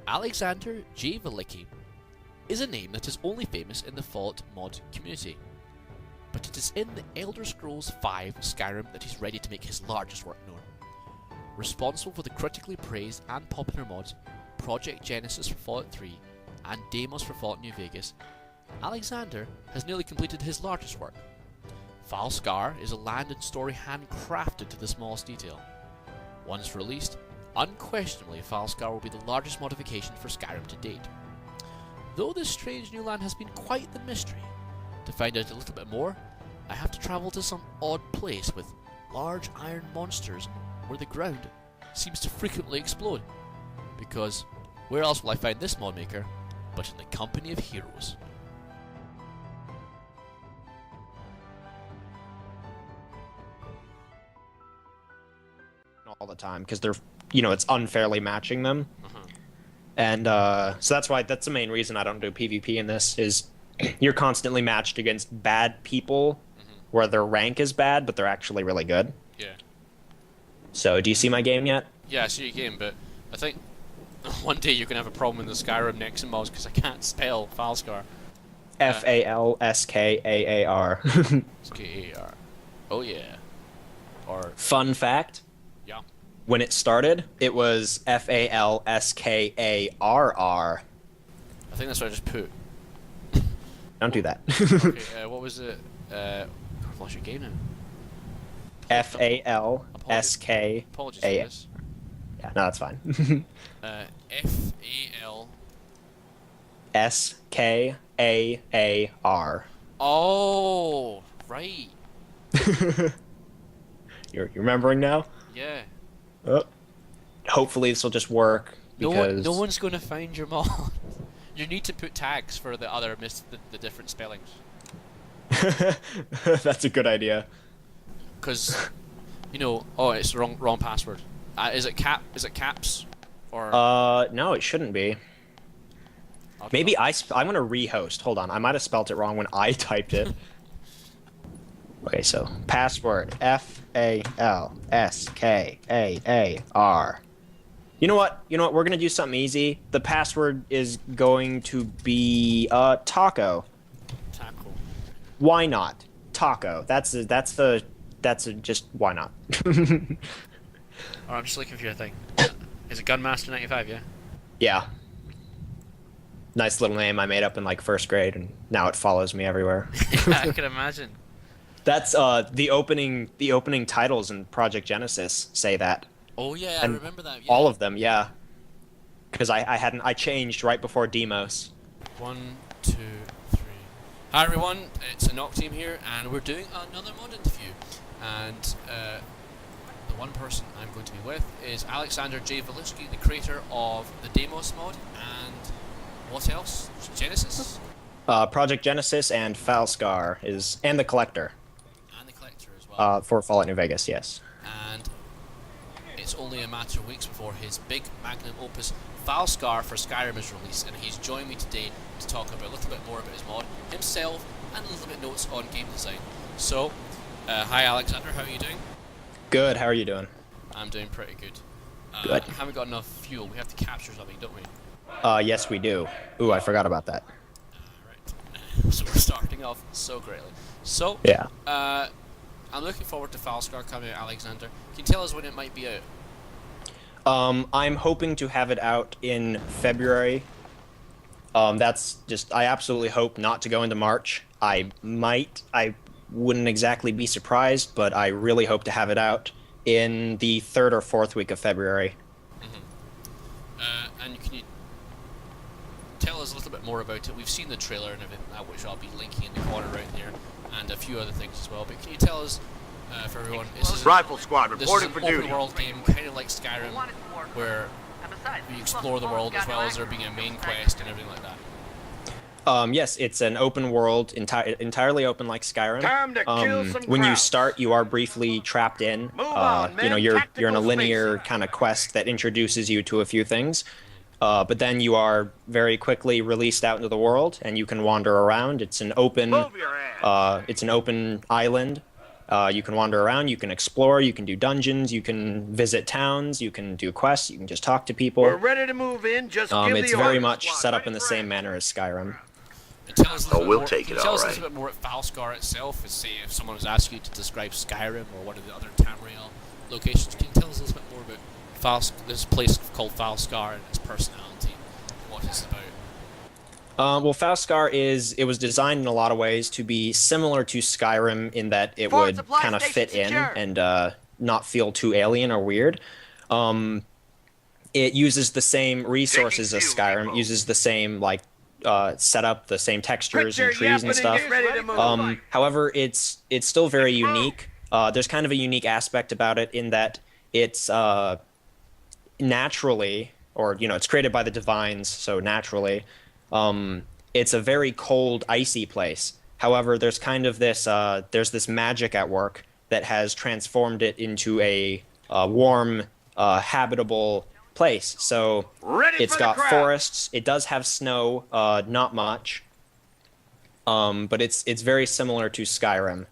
Alexander J. Velicky is a name that is only famous in the Fallout mod community, but it is in the Elder Scrolls V Skyrim that he's ready to make his largest work known. Responsible for the critically praised and popular mods Project Genesis for Fallout 3 and Deimos for Fallout New Vegas, Alexander has nearly completed his largest work. Falskaar is a land and story handcrafted to the smallest detail. Once released, unquestionably Falskaar will be the largest modification for Skyrim to date. Though this strange new land has been quite the mystery, to find out a little bit more, I have to travel to some odd place with large iron monsters where the ground seems to frequently explode. Because where else will I find this mod maker but in the company of heroes? All the time because they're, it's unfairly matching them. And so that's the main reason I don't do PvP in this, is you're constantly matched against bad people where their rank is bad, but they're actually really good. Yeah. So, do you see my game yet? Yeah, I see your game, but I think one day you're going to have a problem in the Skyrim Nexon mods because I can't spell Falskaar. Falskaar. Skaar. Oh yeah. Or Fun fact. yeah. When it started, it was Falskaarr. I think that's what I just put. Don't do that. Okay, what was it? I've lost your game now. Falskaar. Apologies for this. Yeah, no, that's fine. Skaar. Oh, right. You're remembering now? Yeah. Oh. Hopefully this will just work, because no one's going to find your mod. You need to put tags for the other the different spellings. That's a good idea. Because, oh, it's the wrong password. Is it caps? Or no, it shouldn't be. Maybe I'm gonna rehost. Hold on, I might have spelt it wrong when I typed it. Okay, so password Falskaar. You know what? We're gonna do something easy. The password is going to be taco. Taco. Why not? Taco. That's just why not? Oh, I'm just looking for your thing. Is it Gunmaster 95? Yeah. Yeah. Nice little name I made up in like first grade, and now it follows me everywhere. Yeah, I can imagine. That's the opening titles in Project Genesis say that. Oh yeah, And I remember that. Yeah. All of them, yeah. Because I changed right before Deimos. 1, 2, 3. Hi everyone, it's a Knock team here, and we're doing another mod interview. And the one person I'm going to be with is Alexander J. Velicky, the creator of the Deimos mod, and what else? Genesis? Project Genesis and Falskaar and the Collector. And the Collector as well. For Fallout New Vegas, yes. And it's only a matter of weeks before his big magnum opus Falskaar for Skyrim is released, and he's joined me today to talk about a little bit more about his mod, himself, and a little bit notes on game design. So, hi Alexander, how are you doing? Good, how are you doing? I'm doing pretty good. Good. Haven't got enough fuel, we have to capture something, don't we? Yes we do. Ooh, I forgot about that. Right. So we're starting off so greatly. So, Yeah. I'm looking forward to Falskaar coming out, Alexander. Can you tell us when it might be out? I'm hoping to have it out in February. That's just, I absolutely hope not to go into March. I wouldn't exactly be surprised, but I really hope to have it out in the 3rd or 4th week of February. And can you tell us a little bit more about it? We've seen the trailer and everything, which I'll be linking in the corner right there, and a few other things as well. But can you tell us, for everyone, this is Rifle squad reporting for an open duty. world game, kind of like Skyrim, where we explore the world as well as there being a main quest and everything like that. Yes, it's an open world, entirely open like Skyrim. Time to kill some when you crowds. start, you are briefly trapped in. on, man. You're in a Tactical linear space. kind of quest that introduces you to a few things. But then you are very quickly released out into the world, and you can wander around. It's an open, Move your ass. it's an open island, You can wander around, you can explore, you can do dungeons, you can visit towns, you can do quests, you can just talk to people. We're ready to move in. Just give It's the very orders. much set up in the same manner as Skyrim. And tell us a little bit we'll more, take can it, you tell us a alright. little bit more at Falskaar itself? Say if someone was asking you to describe Skyrim or one of the other Tamriel locations, can you tell us a little bit more about this place called Falskaar and its personality, what it's about? Well, Falskaar it was designed in a lot of ways to be similar to Skyrim in that it Forward would supply kind of station fit in secure. and not feel too alien or weird. It uses the same resources as Taking Skyrim, fuel, uses the same setup, the same textures and Picture trees and yapping stuff. and get ready to move. However, it's still very unique. There's kind of a unique aspect about it in that it's naturally, or it's created by the divines, so naturally, it's a very cold, icy place. However, there's kind of this magic at work that has transformed it into a warm, habitable place. So Ready it's for the got crowd. forests. It does have snow, not much, but it's very similar to Skyrim.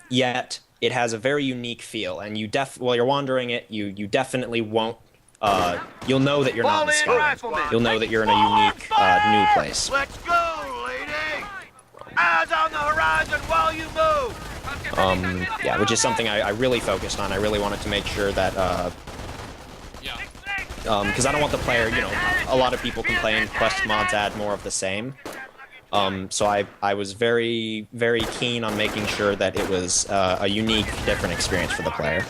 Yet it has a very unique feel, and while you're wandering it, you definitely won't. You'll know that you're not in Fall in, Skyrim. rifleman. You'll know that you're in a unique, new place. Let's go, lady. Eyes on the horizon while you move. Yeah, which is something I really focused on. I really wanted to make sure that, Yeah. because I don't want the player, a lot of people complain quest mods add more of the same. So I was very, very keen on making sure that it was a unique, different experience for the player.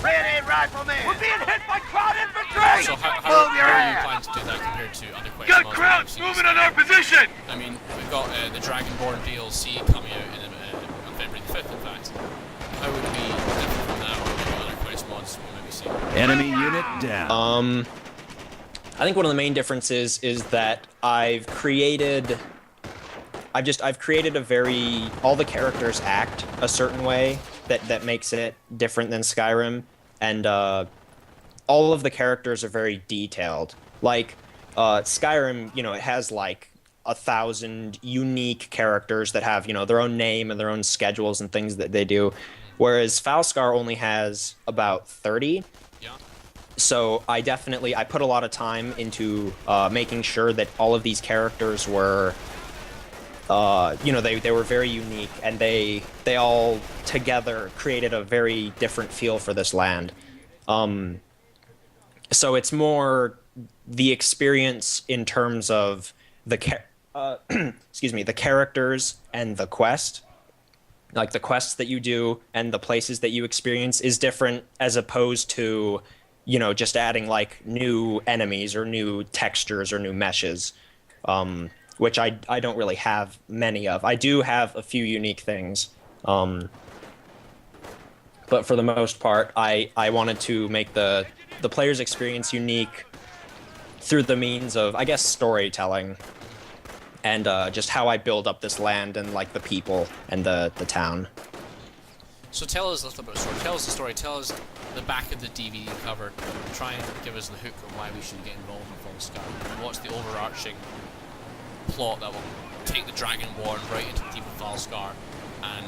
Ready, rifleman. We're being hit by crowd infantry. So how Move your are you ass. planning to do that compared to other quests? Good mods crowd we've seen? moving in our position. I mean, we've got the Dragonborn DLC coming out on February the 5th, in fact. How would it be different from that or maybe other quest mods we may be seeing? Enemy unit down. I think one of the main differences is that I've created all the characters act a certain way that makes it different than Skyrim, and all of the characters are very detailed. Like Skyrim, it has like 1,000 unique characters that have their own name and their own schedules and things that they do, whereas Falskaar only has about 30. Yeah. So I put a lot of time into making sure that all of these characters were, they were very unique, and they all together created a very different feel for this land. So it's more the experience in terms of the the characters and the quest. Like the quests that you do and the places that you experience is different, as opposed to just adding like new enemies or new textures or new meshes, which I don't really have many of. I do have a few unique things, but for the most part, I wanted to make the player's experience unique through the means of, I guess, storytelling and just how I build up this land and like the people and the town. So tell us a little bit of the story. Tell us the story. Tell us the back of the DVD cover. Try and give us the hook on why we should get involved in Falskaar. And what's the overarching plot that will take the Dragonborn right into the deep of Falskaar and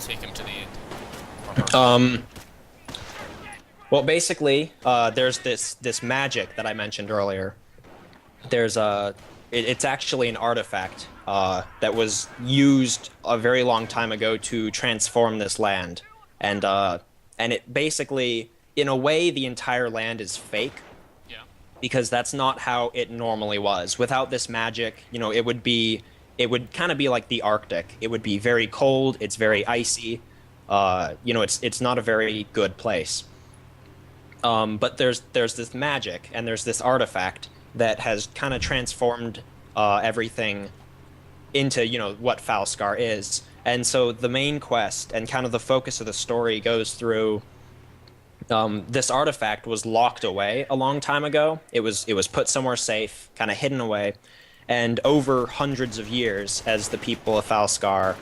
take him to the end. Well, basically, there's this magic that I mentioned earlier. It's actually an artifact that was used a very long time ago to transform this land, and it basically, in a way, the entire land is fake. Yeah. Because that's not how it normally was. Without this magic, it would kind of be like the Arctic. It would be very cold. It's very icy. It's not a very good place. But there's this magic and there's this artifact that has kind of transformed everything into what Falskaar is. And so the main quest and kind of the focus of the story goes through. This artifact was locked away a long time ago. It was put somewhere safe, kind of hidden away, and over hundreds of years, as the people of Falskaar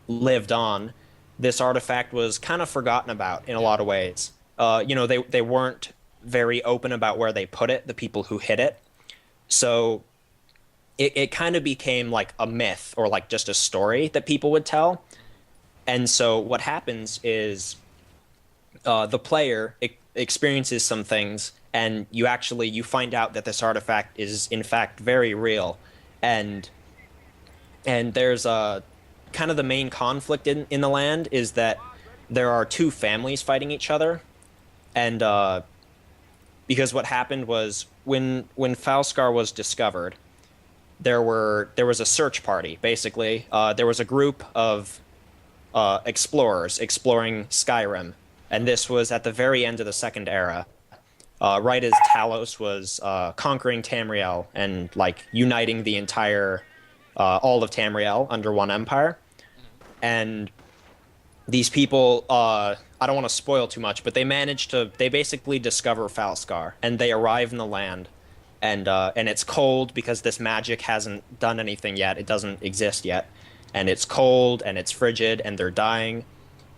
lived on, this artifact was kind of forgotten about in a lot of ways. They weren't very open about where they put it, the people who hid it. So it kind of became like a myth or like just a story that people would tell. And so what happens is the player experiences some things, and you find out that this artifact is in fact very real, and there's a kind of the main conflict in the land is that there are two families fighting each other, and because what happened was when Falskaar was discovered, there was a search party basically. There was a group of explorers exploring Skyrim, and this was at the very end of the Second Era, right as Talos was conquering Tamriel and like uniting the entire all of Tamriel under one empire. And these people, I don't want to spoil too much, but they basically discover Falskaar, and they arrive in the land, and it's cold because this magic hasn't done anything yet. It doesn't exist yet, and it's cold and it's frigid, and they're dying,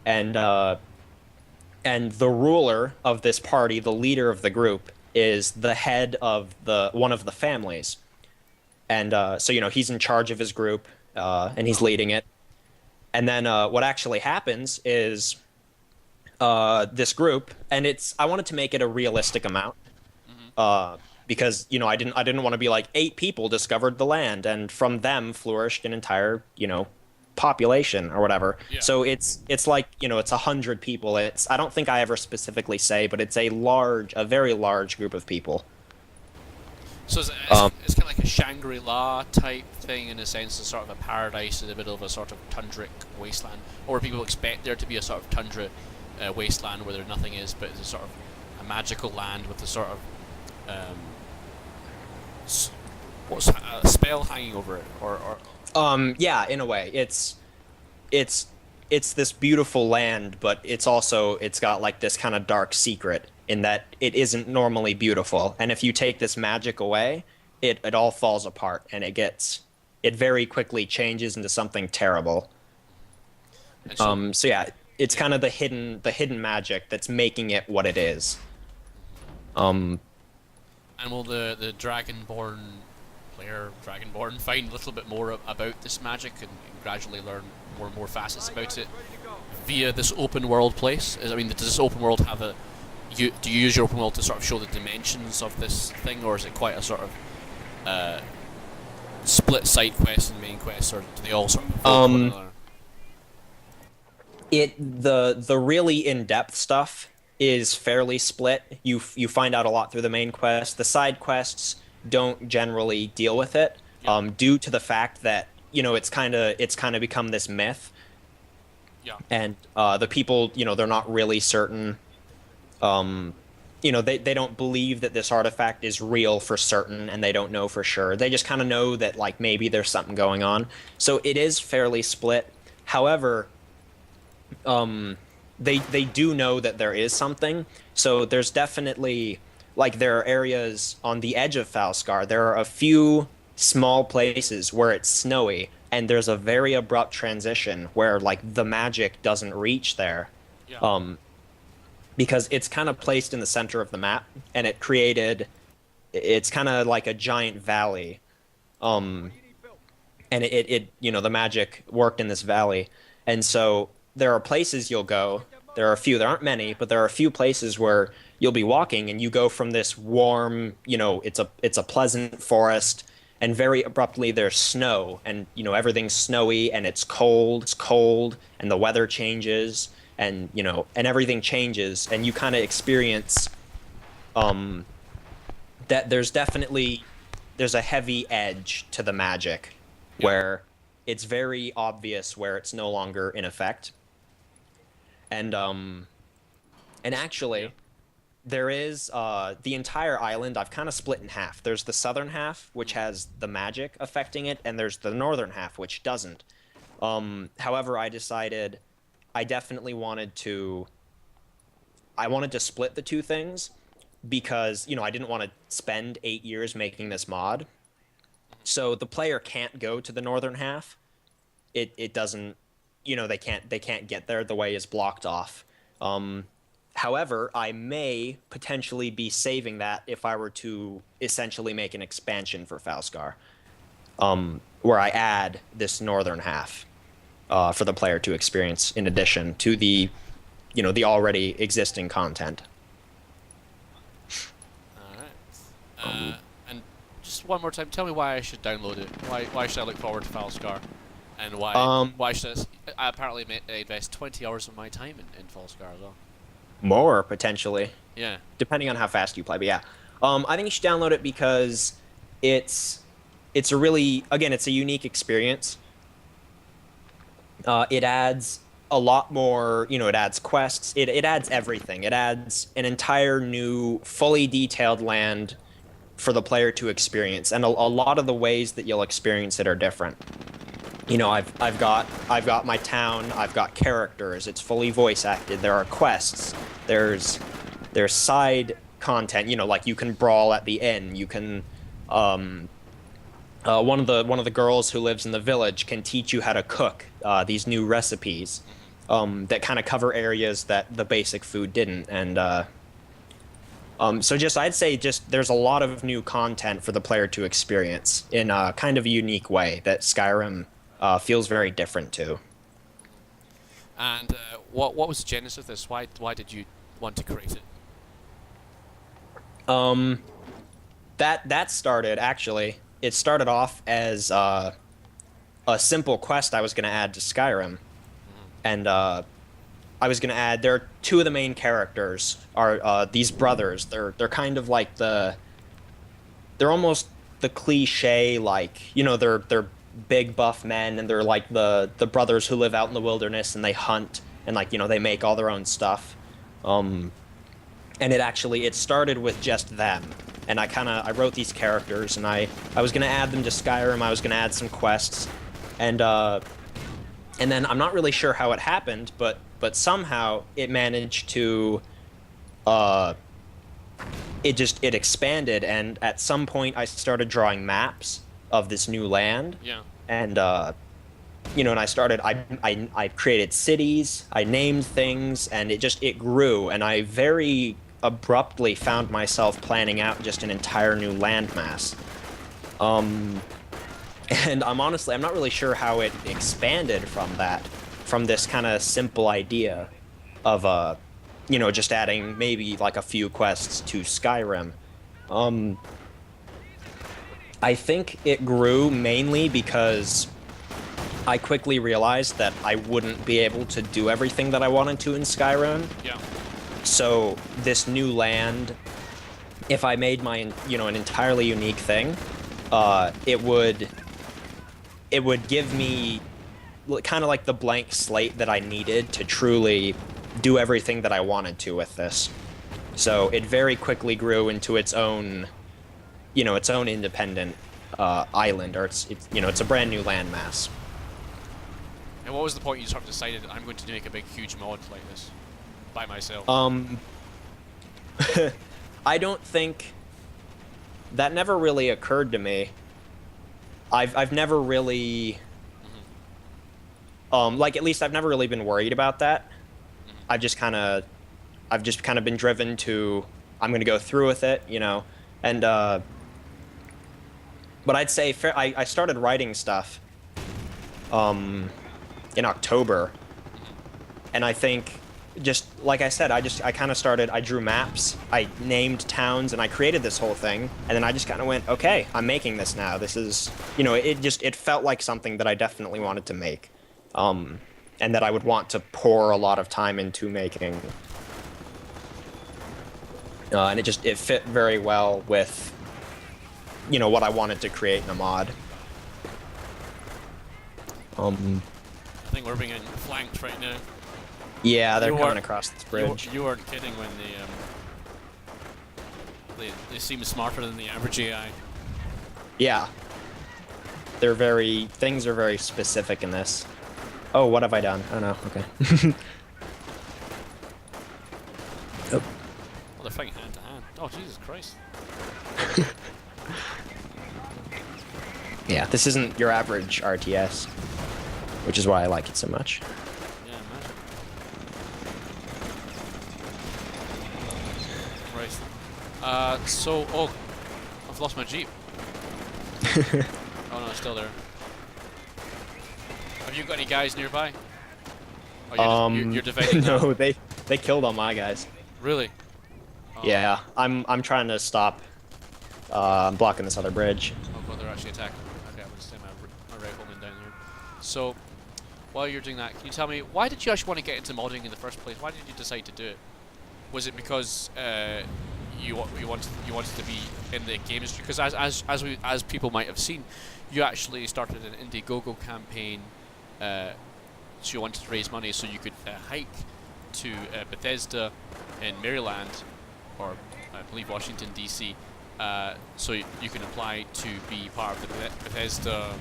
and the ruler of this party, the leader of the group, is the head of one of the families, and so he's in charge of his group, and he's leading it. And then what actually happens is this group, and I wanted to make it a realistic amount, because I didn't want to be like 8 people discovered the land, and from them flourished an entire population or whatever. Yeah. So it's like it's 100 people. I don't think I ever specifically say, but it's a very large group of people. So it's kind of like a Shangri-La type thing in a sense, a sort of a paradise in the middle of a sort of tundric wasteland, or people expect there to be a sort of tundra wasteland where nothing is, but it's a sort of a magical land with a sort of what's a spell hanging over it, or yeah, in a way, it's this beautiful land, but it's got like this kind of dark secret in that it isn't normally beautiful, and if you take this magic away, it all falls apart, and it very quickly changes into something terrible. So yeah, it's kind of the hidden magic that's making it what it is. And will the Dragonborn find a little bit more about this magic and gradually learn more and more facets about it via this open world place? I mean, does this open world have do you use your open world to sort of show the dimensions of this thing, or is it quite a sort of split side quest and main quest, or do they all sort of the really in-depth stuff is fairly split. You find out a lot through the main quest. The side quests don't generally deal with it, due to the fact that it's kind of become this myth. Yeah. And the people, they're not really certain. They don't believe that this artifact is real for certain, and they don't know for sure. They just kind of know that like maybe there's something going on. So it is fairly split. However, they do know that there is something. So there's definitely, like, there are areas on the edge of Falskaar. There are a few small places where it's snowy, and there's a very abrupt transition where like the magic doesn't reach there. Yeah. Because it's kind of placed in the center of the map, and it's kind of like a giant valley. And the magic worked in this valley. And so there are places you'll go. There are a few, there aren't many, but there are a few places where you'll be walking and you go from this warm, it's a pleasant forest, and very abruptly there's snow, and everything's snowy and it's cold, and the weather changes, and and everything changes, and you kind of experience that there's a heavy edge to the magic, where it's very obvious where it's no longer in effect. And actually, there is the entire island I've kind of split in half. There's the southern half, which has the magic affecting it, and there's the northern half, which doesn't. However, I decided I definitely wanted to split the two things, because I didn't want to spend 8 years making this mod. So the player can't go to the northern half. It doesn't, they can't get there. The way is blocked off. However, I may potentially be saving that if I were to essentially make an expansion for Falskaar. where I add this northern half for the player to experience in addition to the, the already existing content. Alright. And just one more time, tell me why I should download it. Why should I look forward to Falskaar? And why should I apparently invest 20 hours of my time in Falskaar as well? More, potentially. Yeah. Depending on how fast you play, but yeah. I think you should download it because it's a really, again, it's a unique experience. It adds a lot more, it adds quests, it adds everything. It adds an entire new, fully detailed land for the player to experience, and a lot of the ways that you'll experience it are different. I've got my town, I've got characters, it's fully voice acted, there are quests, there's side content, like you can brawl at the inn, you can one of the girls who lives in the village can teach you how to cook these new recipes that kind of cover areas that the basic food didn't, and so I'd say there's a lot of new content for the player to experience in a kind of a unique way that Skyrim feels very different to. And what was the genesis of this? Why did you want to create it? That started, actually, it started off as a simple quest I was going to add to Skyrim, and I was going to add, there are two of the main characters are these brothers. They're kind of like they're almost the cliche, like, they're big buff men, and they're like the brothers who live out in the wilderness and they hunt and, like, they make all their own stuff. And it started with just them, and I wrote these characters, and I was gonna add them to Skyrim. I was gonna add some quests, and then I'm not really sure how it happened, but somehow it managed to it expanded, and at some point I started drawing maps of this new land. Yeah. And and I created cities, I named things, and it grew, and I very abruptly found myself planning out just an entire new landmass. And I'm not really sure how it expanded from this kind of simple idea of just adding maybe like a few quests to Skyrim. I think it grew mainly because I quickly realized that I wouldn't be able to do everything that I wanted to in Skyrim. Yeah. So this new land, if I made my, an entirely unique thing, it would give me kind of like the blank slate that I needed to truly do everything that I wanted to with this. So it very quickly grew into its own, its own independent island, or it's a brand new landmass. And what was the point you sort of decided I'm going to make a big, huge mod like this by myself? I don't think that never really occurred to me. I've never really, at least I've never really been worried about that. I've just kind of been driven to, I'm going to go through with it, and, but I'd say I started writing stuff, in October, and I think, just like I said, I drew maps, I named towns, and I created this whole thing, and then I just kind of went, okay, I'm making this now. This is, it felt like something that I definitely wanted to make, and that I would want to pour a lot of time into making. And it fit very well with, what I wanted to create in a mod. I think we're being flanked right now. Yeah, they're coming across this bridge. You weren't kidding when they seem smarter than the average AI. Yeah. Things are very specific in this. Oh, what have I done? Oh no, okay. Oh. Well, they're fighting hand to hand. Oh, Jesus Christ. Yeah, this isn't your average RTS, which is why I like it so much. Yeah, imagine. Right. I've lost my Jeep. Oh no, it's still there. Have you got any guys nearby? Oh, you're defending now. No, they killed all my guys. Really? Oh. Yeah, I'm trying to stop. I'm blocking this other bridge. Oh god, they're actually attacking. Okay, I'm gonna stay my rifleman down here. So, while you're doing that, can you tell me why did you actually want to get into modding in the first place? Why did you decide to do it? Was it because you wanted to be in the game industry? Because as people might have seen, you actually started an IndieGoGo campaign. So you wanted to raise money so you could hike to Bethesda in Maryland, or I believe Washington DC, so you can apply to be part of the Bethesda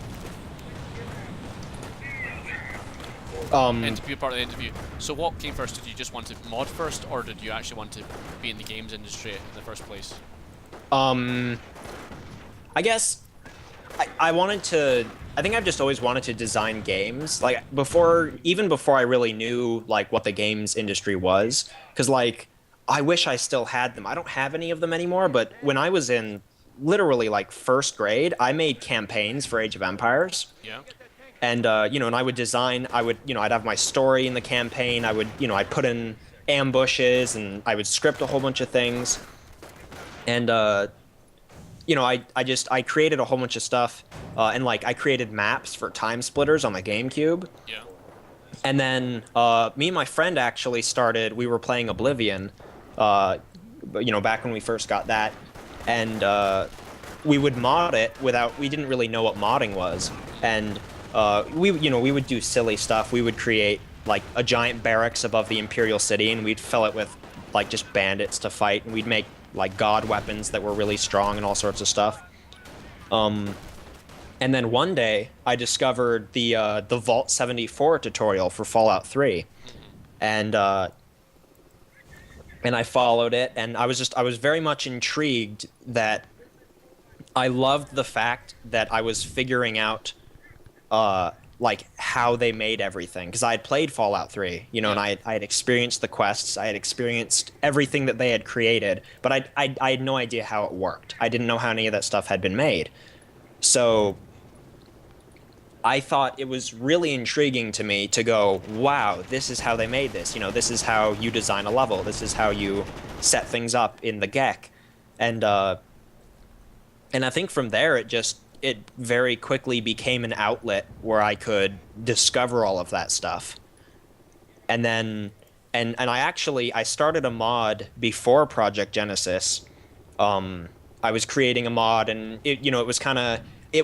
and to be a part of the interview. So what came first? Did you just want to mod first, or did you actually want to be in the games industry in the first place? I guess I wanted to. I think I've just always wanted to design games, like even before I really knew like what the games industry was, because like I wish I still had them. I don't have any of them anymore, but when I was in literally like first grade, I made campaigns for Age of Empires. Yeah. And and I would design. I'd have my story in the campaign. I'd put in ambushes, and I would script a whole bunch of things. And I created a whole bunch of stuff, and like I created maps for Time Splitters on the GameCube. Yeah. And then me and my friend actually started. We were playing Oblivion, back when we first got that, and we would mod it without. We didn't really know what modding was, and we would do silly stuff. We would create like a giant barracks above the Imperial City, and we'd fill it with like just bandits to fight, and we'd make like god weapons that were really strong and all sorts of stuff. And then one day I discovered the Vault 74 tutorial for Fallout 3, and I followed it, and I was very much intrigued that I loved the fact that I was figuring out like how they made everything, because I had played Fallout 3, and I had experienced the quests, I had experienced everything that they had created, but I had no idea how it worked. I didn't know how any of that stuff had been made. So I thought it was really intriguing to me to go, wow, this is how they made this. This is how you design a level. This is how you set things up in the GEC. And I think from there it very quickly became an outlet where I could discover all of that stuff. And then, and I started a mod before Project Genesis. I was creating a mod, and it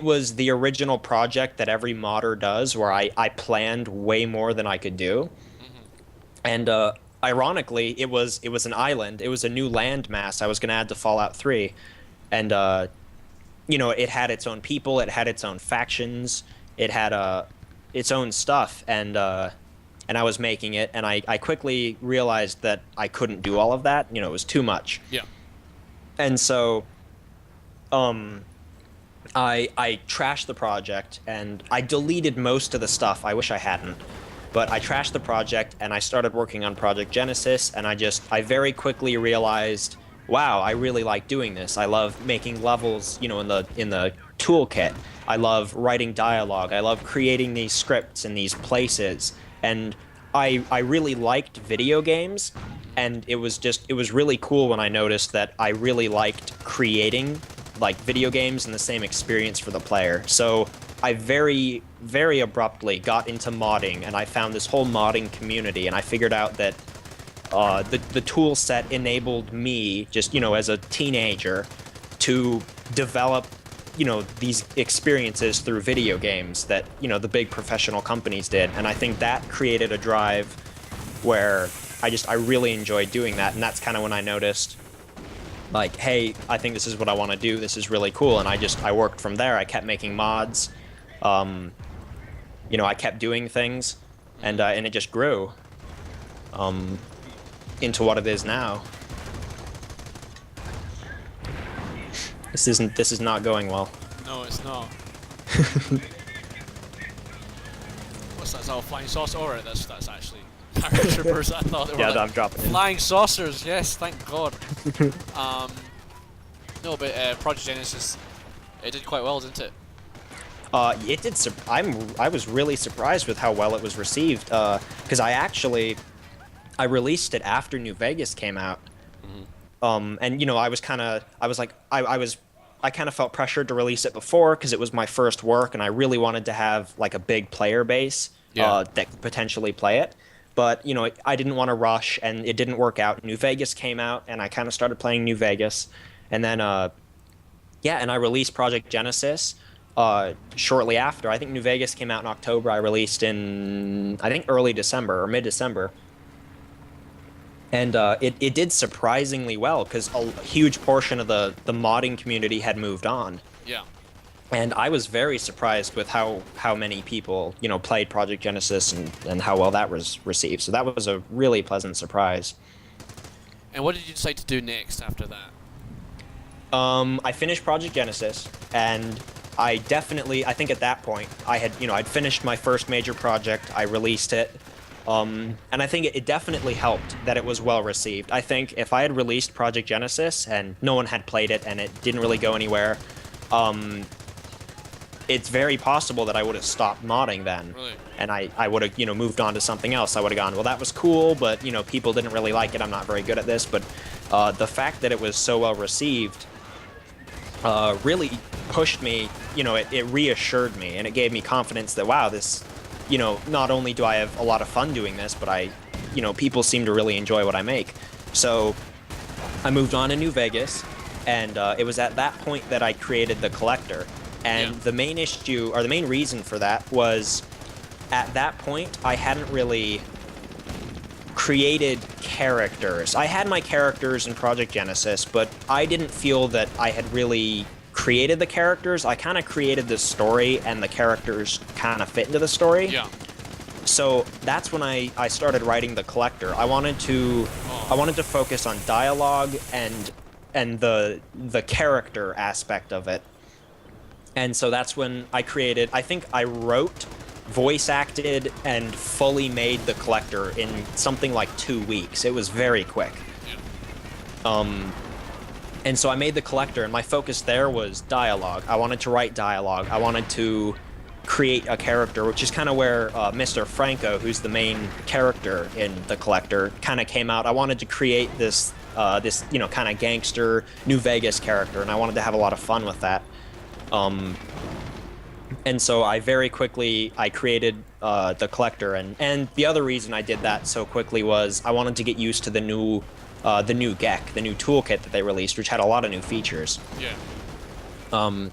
was the original project that every modder does, where I planned way more than I could do. And ironically, it was an island. It was a new landmass I was going to add to Fallout 3. And it had its own people, it had its own factions, it had its own stuff, and I was making it, and I quickly realized that I couldn't do all of that. It was too much. Yeah. And so, I trashed the project, and I deleted most of the stuff. I wish I hadn't, but I trashed the project, and I started working on Project Genesis, and I very quickly realized, wow, I really like doing this. I love making levels, in the toolkit. I love writing dialogue. I love creating these scripts in these places. And I really liked video games, and it was really cool when I noticed that I really liked creating like video games and the same experience for the player. So I very, very abruptly got into modding, and I found this whole modding community, and I figured out that the tool set enabled me, just as a teenager, to develop these experiences through video games that the big professional companies did. And I think that created a drive where I really enjoyed doing that. And that's kind of when I noticed, like, hey, I think this is what I want to do. This is really cool. And I worked from there. I kept making mods. I kept doing things, and it just grew into what it is now. This is not going well. No, it's not. What's that? Oh, flying saucer. Alright, that's actually paratroopers. I thought they were I'm dropping in. flying saucers. Yes, thank God. No, but Project Genesis, it did quite well, didn't it? It did. I was really surprised with how well it was received. Because I released it after New Vegas came out. And I kind of felt pressured to release it before because it was my first work, and I really wanted to have like a big player base that could potentially play it. But I didn't want to rush, and it didn't work out. New Vegas came out, and I kind of started playing New Vegas, and then and I released Project Genesis shortly after. I think New Vegas came out in October. I released in early December or mid-December. And it did surprisingly well because a huge portion of the modding community had moved on. Yeah. And I was very surprised with how many people, played Project Genesis and how well that was received. So that was a really pleasant surprise. And what did you decide to do next after that? I finished Project Genesis, and I think at that point I'd finished my first major project. I released it. And I think it definitely helped that it was well received. I think if I had released Project Genesis and no one had played it and it didn't really go anywhere, it's very possible that I would have stopped modding then. Really? And I would have, moved on to something else. I would have gone, well, that was cool, but, people didn't really like it. I'm not very good at this. But the fact that it was so well received really pushed me, it reassured me, and it gave me confidence that, wow, this... not only do I have a lot of fun doing this, but people seem to really enjoy what I make. So I moved on to New Vegas, and it was at that point that I created the Collector. And the main issue, or the main reason for that, was at that point I hadn't really created characters. I had my characters in Project Genesis, but I didn't feel that I had really created the characters. I kind of created the story, and the characters kind of fit into the story. Yeah. So that's when I started writing the Collector. I wanted to focus on dialogue and the character aspect of it. And so that's when I wrote, voice acted, and fully made the Collector in something like 2 weeks. It was very quick. And so I made the Collector, and my focus there was dialogue. I wanted to write dialogue. I wanted to create a character, which is kind of where Mr. Franco, who's the main character in the Collector, kind of came out. I wanted to create this kind of gangster New Vegas character, and I wanted to have a lot of fun with that. And so I very quickly created the Collector, and the other reason I did that so quickly was I wanted to get used to the new GEC, the new toolkit that they released, which had a lot of new features. Yeah.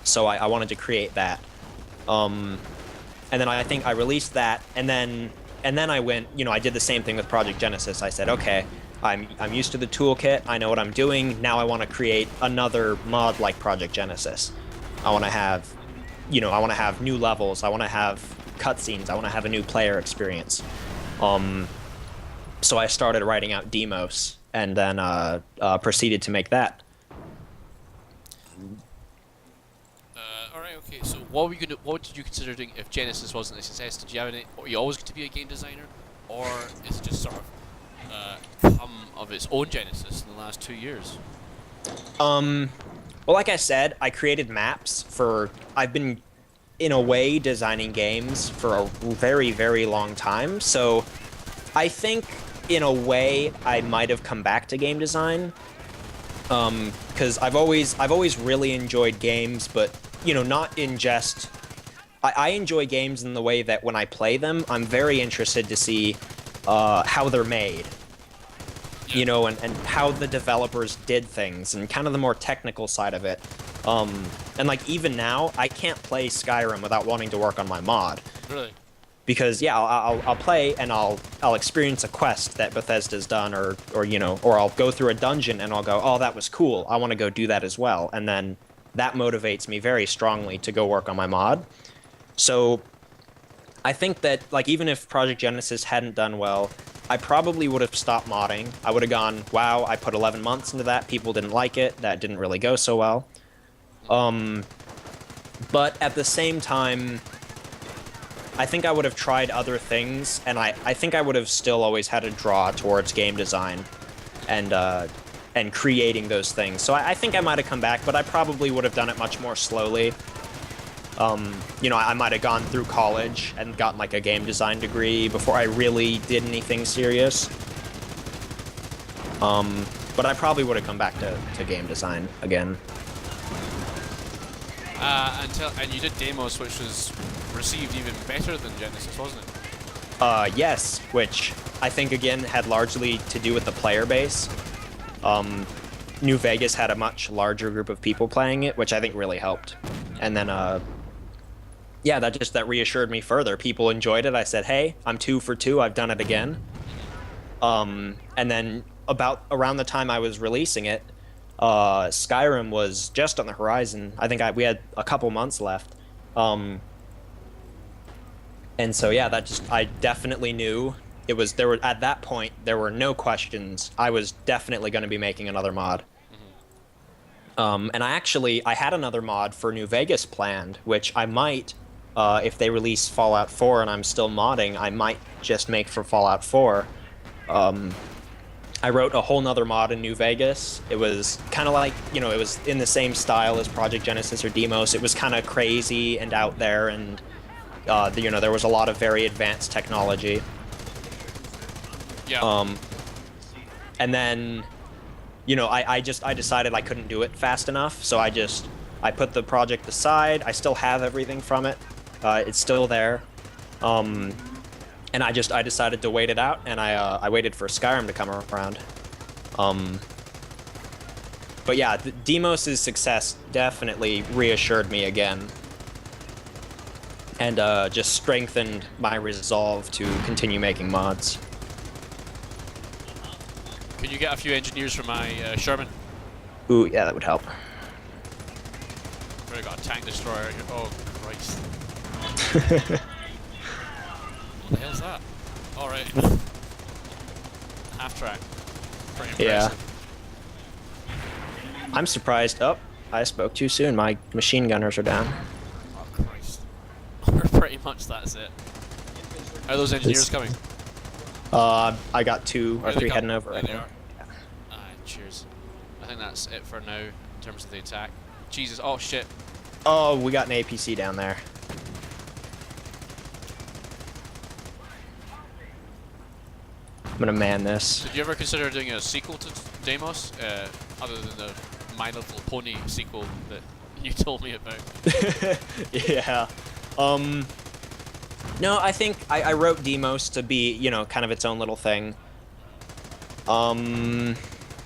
So I wanted to create that. And then I think I released that, and then I went, I did the same thing with Project Genesis. I said, okay, I'm used to the toolkit, I know what I'm doing, now I want to create another mod like Project Genesis. I want to have new levels, I want to have cutscenes, I want to have a new player experience. So I started writing out Deimos, and then proceeded to make that. Alright, okay, so what did you consider doing if Genesis wasn't a success? Did you have any, are you always going to be a game designer? Or is it just sort of come of its own genesis in the last 2 years? Well, like I said, I created maps I've been, in a way, designing games for a very, very long time, so I think, in a way, I might have come back to game design, because I've always really enjoyed games, but, not in just... I enjoy games in the way that when I play them, I'm very interested to see how they're made. And how the developers did things, and kind of the more technical side of it. And like even now, I can't play Skyrim without wanting to work on my mod. Really? Because I'll play and I'll experience a quest that Bethesda's done, or I'll go through a dungeon and I'll go, oh, that was cool, I want to go do that as well, and then that motivates me very strongly to go work on my mod. So I think that like even if Project Genesis hadn't done well, I probably would have stopped modding. I would have gone, wow, I put 11 months into that, people didn't like it, that didn't really go so well. But at the same time, I think I would have tried other things, and I think I would have still always had a draw towards game design and creating those things. So I think I might have come back, but I probably would have done it much more slowly. You know, I might have gone through college and gotten like a game design degree before I really did anything serious. But I probably would have come back to game design again. And you did Deimos, which was received even better than Genesis, wasn't it? Yes, which I think again had largely to do with the player base. New Vegas had a much larger group of people playing it, which I think really helped. And then, yeah, that reassured me further. People enjoyed it. I said, hey, I'm 2 for 2. I've done it again. And then around the time I was releasing it, Skyrim was just on the horizon. I think we had a couple months left. And so yeah, I definitely knew at that point there were no questions. I was definitely going to be making another mod. And I had another mod for New Vegas planned, which I might, if they release Fallout 4 and I'm still modding, I might just make for Fallout 4. I wrote a whole nother mod in New Vegas. It was kind of like, you know, it was in the same style as Project Genesis or Deimos. It was kind of crazy and out there, and you know, there was a lot of very advanced technology. Yeah. And then, you know, I decided I couldn't do it fast enough, so I put the project aside. I still have everything from it. It's still there. And I decided to wait it out, and I waited for Skyrim to come around. But yeah, Deimos' success definitely reassured me again, and just strengthened my resolve to continue making mods. Can you get a few engineers for my Sherman? Ooh, yeah, that would help. I've already got a tank destroyer here. Oh, Christ. What the hell's that? Alright. Half track. Pretty impressive. Yeah. I'm surprised. Oh, I spoke too soon. My machine gunners are down. Oh, Christ. Pretty much that's it. Are those engineers coming? I got 2 or 3 heading over right there. now. Yeah. Cheers. I think that's it for now in terms of the attack. Jesus. Oh, shit. Oh, we got an APC down there. I'm gonna man this. Did you ever consider doing a sequel to Deimos, other than the My Little Pony sequel that you told me about? Yeah. No, I think I wrote Deimos to be, you know, kind of its own little thing. And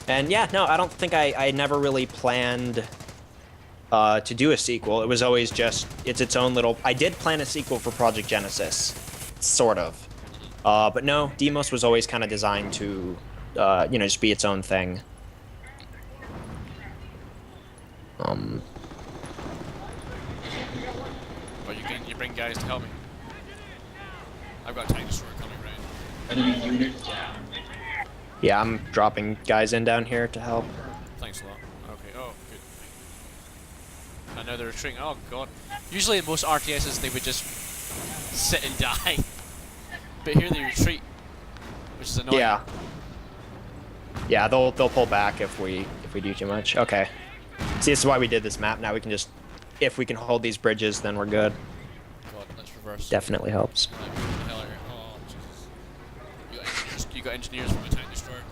yeah, no, I don't think I never really planned to do a sequel. It was always just, it's its own little... I did plan a sequel for Project Genesis, sort of. But no, Deimos was always kind of designed to, you know, just be its own thing. Well, you bring guys to help me. I've got a tank destroyer coming right. Enemy unit down. Yeah, I'm dropping guys in down here to help. Thanks a lot. Okay, oh, good. And now they're retreating. Oh, God. Usually in most RTSs they would just sit and die. But here they retreat, which is annoying. Yeah. Yeah, they'll pull back if we do too much. Okay. See, this is why we did this map. Now we can just, if we can hold these bridges, then we're good. God, let's reverse. Definitely helps. Oh, Jesus. You got engineers from a tank destroyer?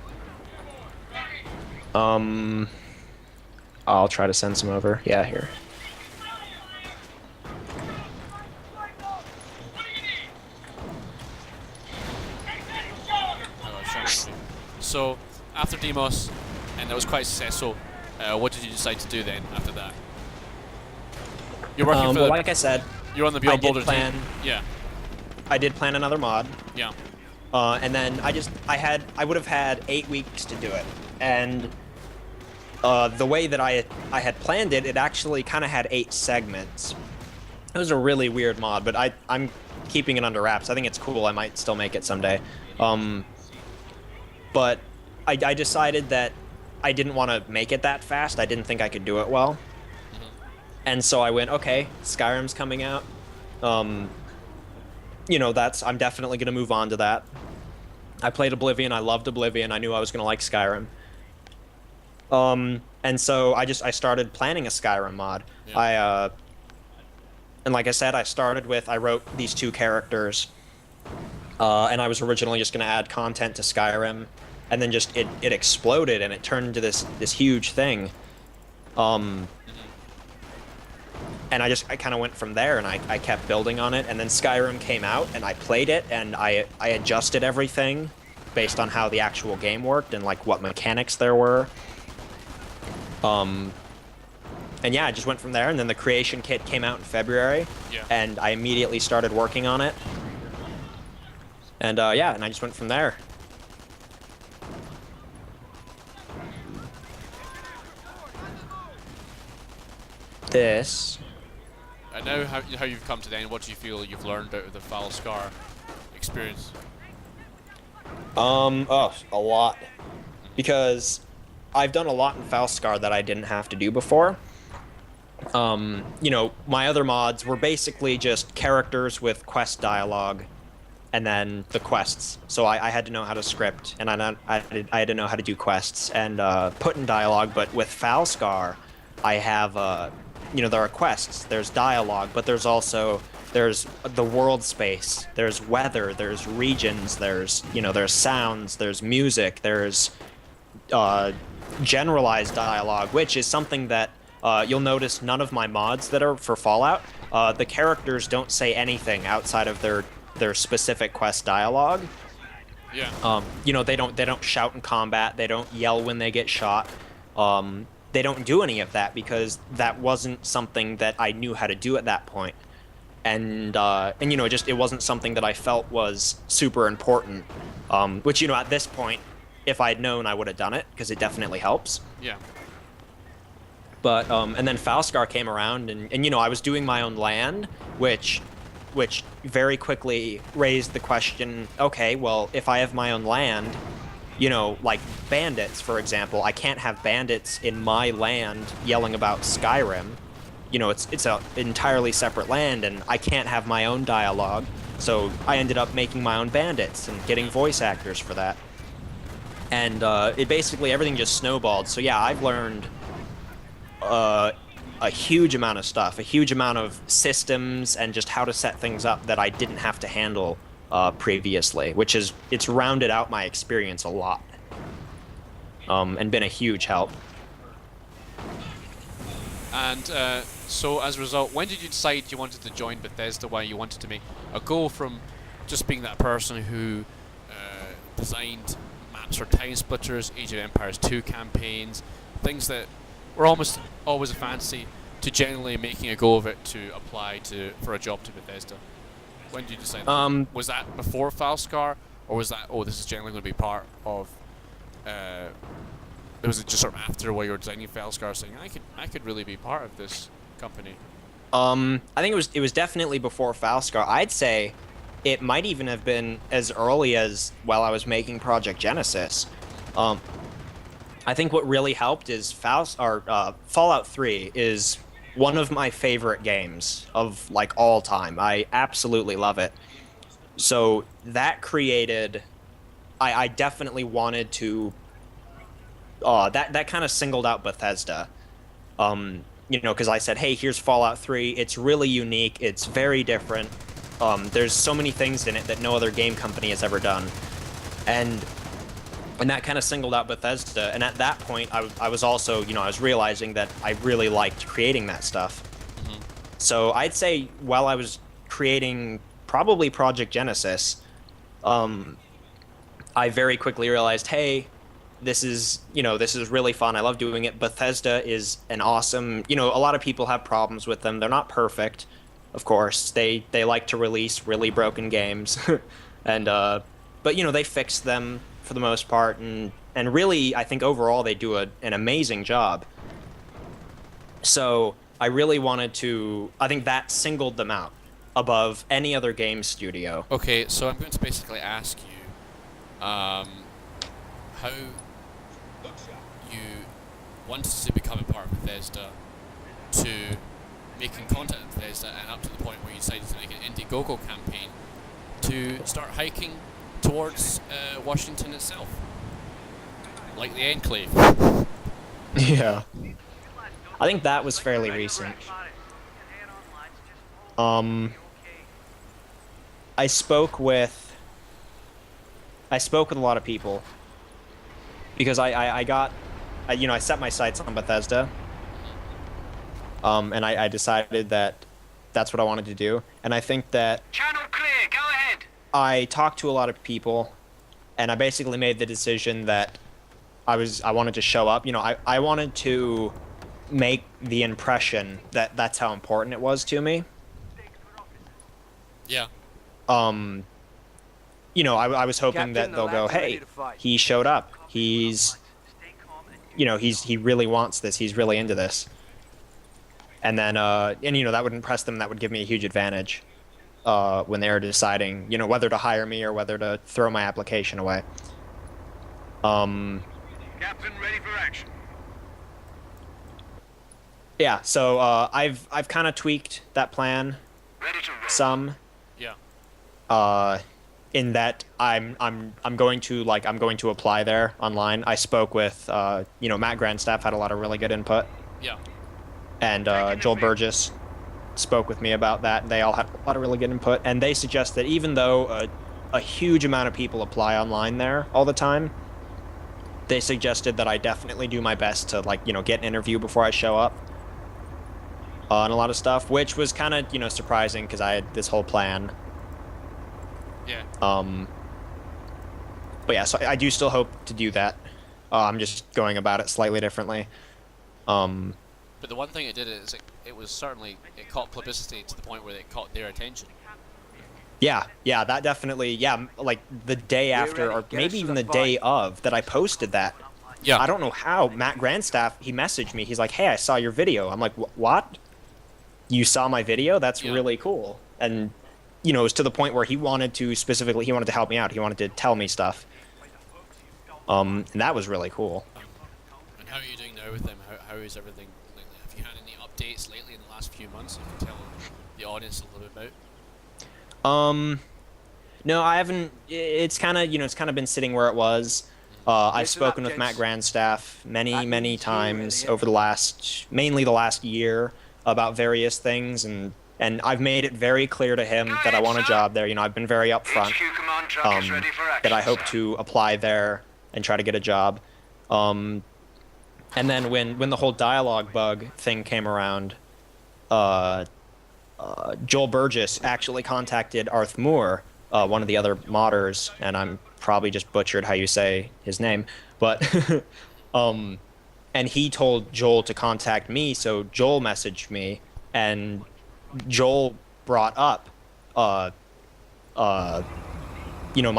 I'll try to send some over. Yeah, here. So, after Deimos, and that was quite successful, what did you decide to do then after that? You're working for well, like I said, you're on the Beyond Boulder team. Yeah. I did plan another mod. Yeah. And then I would have had 8 weeks to do it. And the way that I had planned it, it actually kind of had 8 segments. It was a really weird mod, but I'm keeping it under wraps. I think it's cool. I might still make it someday. But I decided that I didn't want to make it that fast. I didn't think I could do it well. And so I went, okay, Skyrim's coming out. You know, I'm definitely going to move on to that. I played Oblivion. I loved Oblivion. I knew I was going to like Skyrim. And so I started planning a Skyrim mod. Yeah. And like I said, I wrote these 2 characters, and I was originally just going to add content to Skyrim, and then just it exploded and it turned into this huge thing. And I kind of went from there, and I kept building on it, and then Skyrim came out, and I played it, and I adjusted everything based on how the actual game worked and like what mechanics there were. And yeah, I just went from there, and then the creation kit came out in February, and I immediately started working on it. And yeah, and I just went from there. This. And now, how you've come to the end, what do you feel you've learned out of the Falskaar experience? A lot. Because I've done a lot in Falskaar that I didn't have to do before. You know, my other mods were basically just characters with quest dialogue, and then the quests. So I had to know how to script, and I had to know how to do quests and put in dialogue. But with Falskaar, I have you know, there are quests, there's dialogue, but there's the world space, there's weather, there's regions, there's sounds, there's music, there's generalized dialogue, which is something that you'll notice none of my mods that are for Fallout, the characters don't say anything outside of their specific quest dialogue. Yeah. You know, they don't shout in combat, they don't yell when they get shot. They don't do any of that because that wasn't something that I knew how to do at that point. And you know, it wasn't something that I felt was super important. Which, you know, at this point, if I'd known, I would have done it because it definitely helps. Yeah. But and then Falskaar came around, and you know, I was doing my own land, which very quickly raised the question, okay, well, if I have my own land, you know, like bandits, for example, I can't have bandits in my land yelling about Skyrim. You know, it's an entirely separate land, and I can't have my own dialogue. So I ended up making my own bandits and getting voice actors for that. And it basically, everything just snowballed. So yeah, I've learned a huge amount of stuff, a huge amount of systems, and just how to set things up that I didn't have to handle previously, it's rounded out my experience a lot, and been a huge help. And so as a result, when did you decide you wanted to join Bethesda? Why you wanted to make a go from just being that person who designed maps for Time Splitters, Age of Empires 2 campaigns, things that were almost always a fantasy, to genuinely making a go of it to apply for a job to Bethesda? When did you decide that? Was that before Falskaar, or was that, this is generally going to be part of, was it just sort of after while you were designing Falskaar, saying, I could really be part of this company? I think it was definitely before Falskaar. I'd say it might even have been as early as while I was making Project Genesis. I think what really helped is Fallout 3 is one of my favorite games of like all time. I absolutely love it. So that created, I definitely wanted to, that kind of singled out Bethesda. You know, because I said, hey, here's Fallout 3. It's really unique. It's very different. There's so many things in it that no other game company has ever done. And that kind of singled out Bethesda. And at that point, I was also, you know, I was realizing that I really liked creating that stuff. Mm-hmm. So I'd say while I was creating probably Project Genesis, I very quickly realized, hey, this is really fun. I love doing it. Bethesda is an awesome, you know, a lot of people have problems with them. They're not perfect, of course. They like to release really broken games. And but you know, they fix them for the most part, and really, I think overall they do an amazing job. So I really wanted to, I think that singled them out above any other game studio. Okay, so I'm going to basically ask you, how you wanted to become a part of Bethesda, to making content in Bethesda, and up to the point where you decided to make an IndieGoGo campaign to start hiking towards Washington itself, like the Enclave. Yeah. I think that was fairly recent. I spoke with a lot of people because I set my sights on Bethesda. And I decided that that's what I wanted to do. And I think that Channel clear, go ahead. I talked to a lot of people, and I basically made the decision that I wanted to show up. I wanted to make the impression that that's how important it was to me. Yeah. I was hoping that they'll go, hey, he showed up. He really wants this. He's really into this. And then, that would impress them. That would give me a huge advantage when they were deciding, whether to hire me or whether to throw my application away. Captain, ready for action. Yeah, so I've kind of tweaked that plan Ready to roll. some. Yeah. In that I'm going to apply there online. I spoke with Matt Grandstaff had a lot of really good input. Yeah. And Joel Burgess spoke with me about that, and they all had a lot of really good input. And they suggest that even though a huge amount of people apply online there all the time, they suggested that I definitely do my best to get an interview before I show up on a lot of stuff, which was kind of surprising because I had this whole plan. Yeah. But yeah, so I do still hope to do that. I'm just going about it slightly differently. But the one thing it did is it caught publicity to the point where it caught their attention. Yeah, that definitely, like the day after, or maybe even the day of, that I posted that. Yeah. I don't know how. Matt Grandstaff, he messaged me. He's like, hey, I saw your video. I'm like, what? You saw my video? That's really cool. And, it was to the point where he wanted to help me out. He wanted to tell me stuff. And that was really cool. And how are you doing now with them? How is everything lately? Have you had any updates lately in the last few months? You can tell the audience a little bit about. No, I haven't. It's kind of been sitting where it was. I've spoken with Matt Grandstaff many times over mainly the last year about various things, and I've made it very clear to him that I want a job there. I've been very upfront that I hope to apply there and try to get a job. And then when the whole dialogue bug thing came around, Joel Burgess actually contacted Arth Moore, one of the other modders, and I'm probably just butchered how you say his name, but and he told Joel to contact me, so Joel messaged me, and Joel brought up my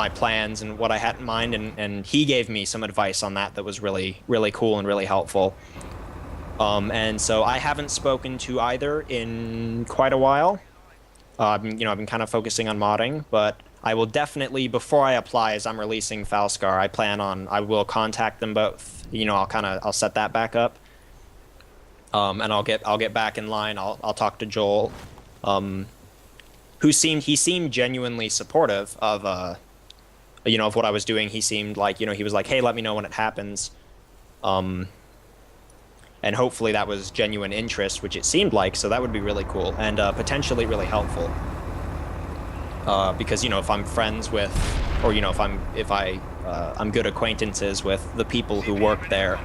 plans and what I had in mind, and he gave me some advice on that was really, really cool and really helpful. And so I haven't spoken to either in quite a while. I've been kind of focusing on modding, but I will definitely, before I apply, as I'm releasing Falskaar, I will contact them both. I'll set that back up. And I'll get back in line. I'll talk to Joel, who seemed genuinely supportive of of what I was doing. He seemed like, he was like, hey, let me know when it happens. And hopefully that was genuine interest, which it seemed like, so that would be really cool and potentially really helpful. Because if I'm friends with, or I'm good acquaintances with the people who work there,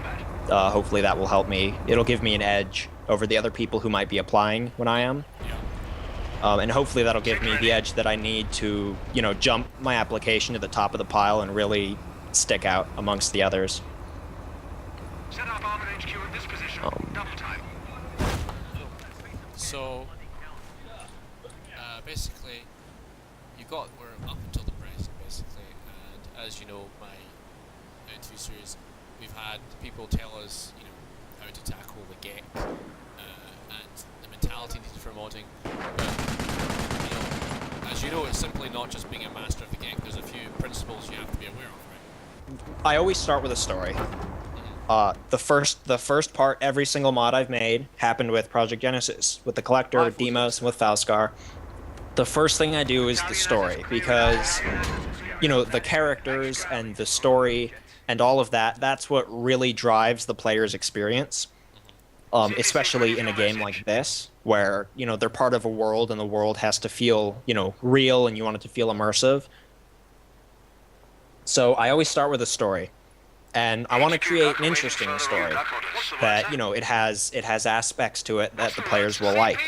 hopefully that will help me. It'll give me an edge over the other people who might be applying when I am. And hopefully that'll give me the edge that I need to, jump my application to the top of the pile and really stick out amongst the others. Set up Armored HQ at this position. Double time. So, basically, we're up until the present, basically, and as you know, my interview series, we've had people tell us, how to tackle the GEC, and the mentality needed for modding, but, as you know, it's simply not just being a master of the GEC, there's a few principles you have to be aware of, right? I always start with a story. The first part, every single mod I've made happened with Project Genesis, with the Collector, with Deimos, and with Falskaar. The first thing I do is the story, because, the characters and the story and all of that, that's what really drives the player's experience. especially in a game like this, where, you know, they're part of a world and the world has to feel, you know, real and you want it to feel immersive. So I always start with a story, and I want to create an interesting story that, you know, it has aspects to it that the players will like.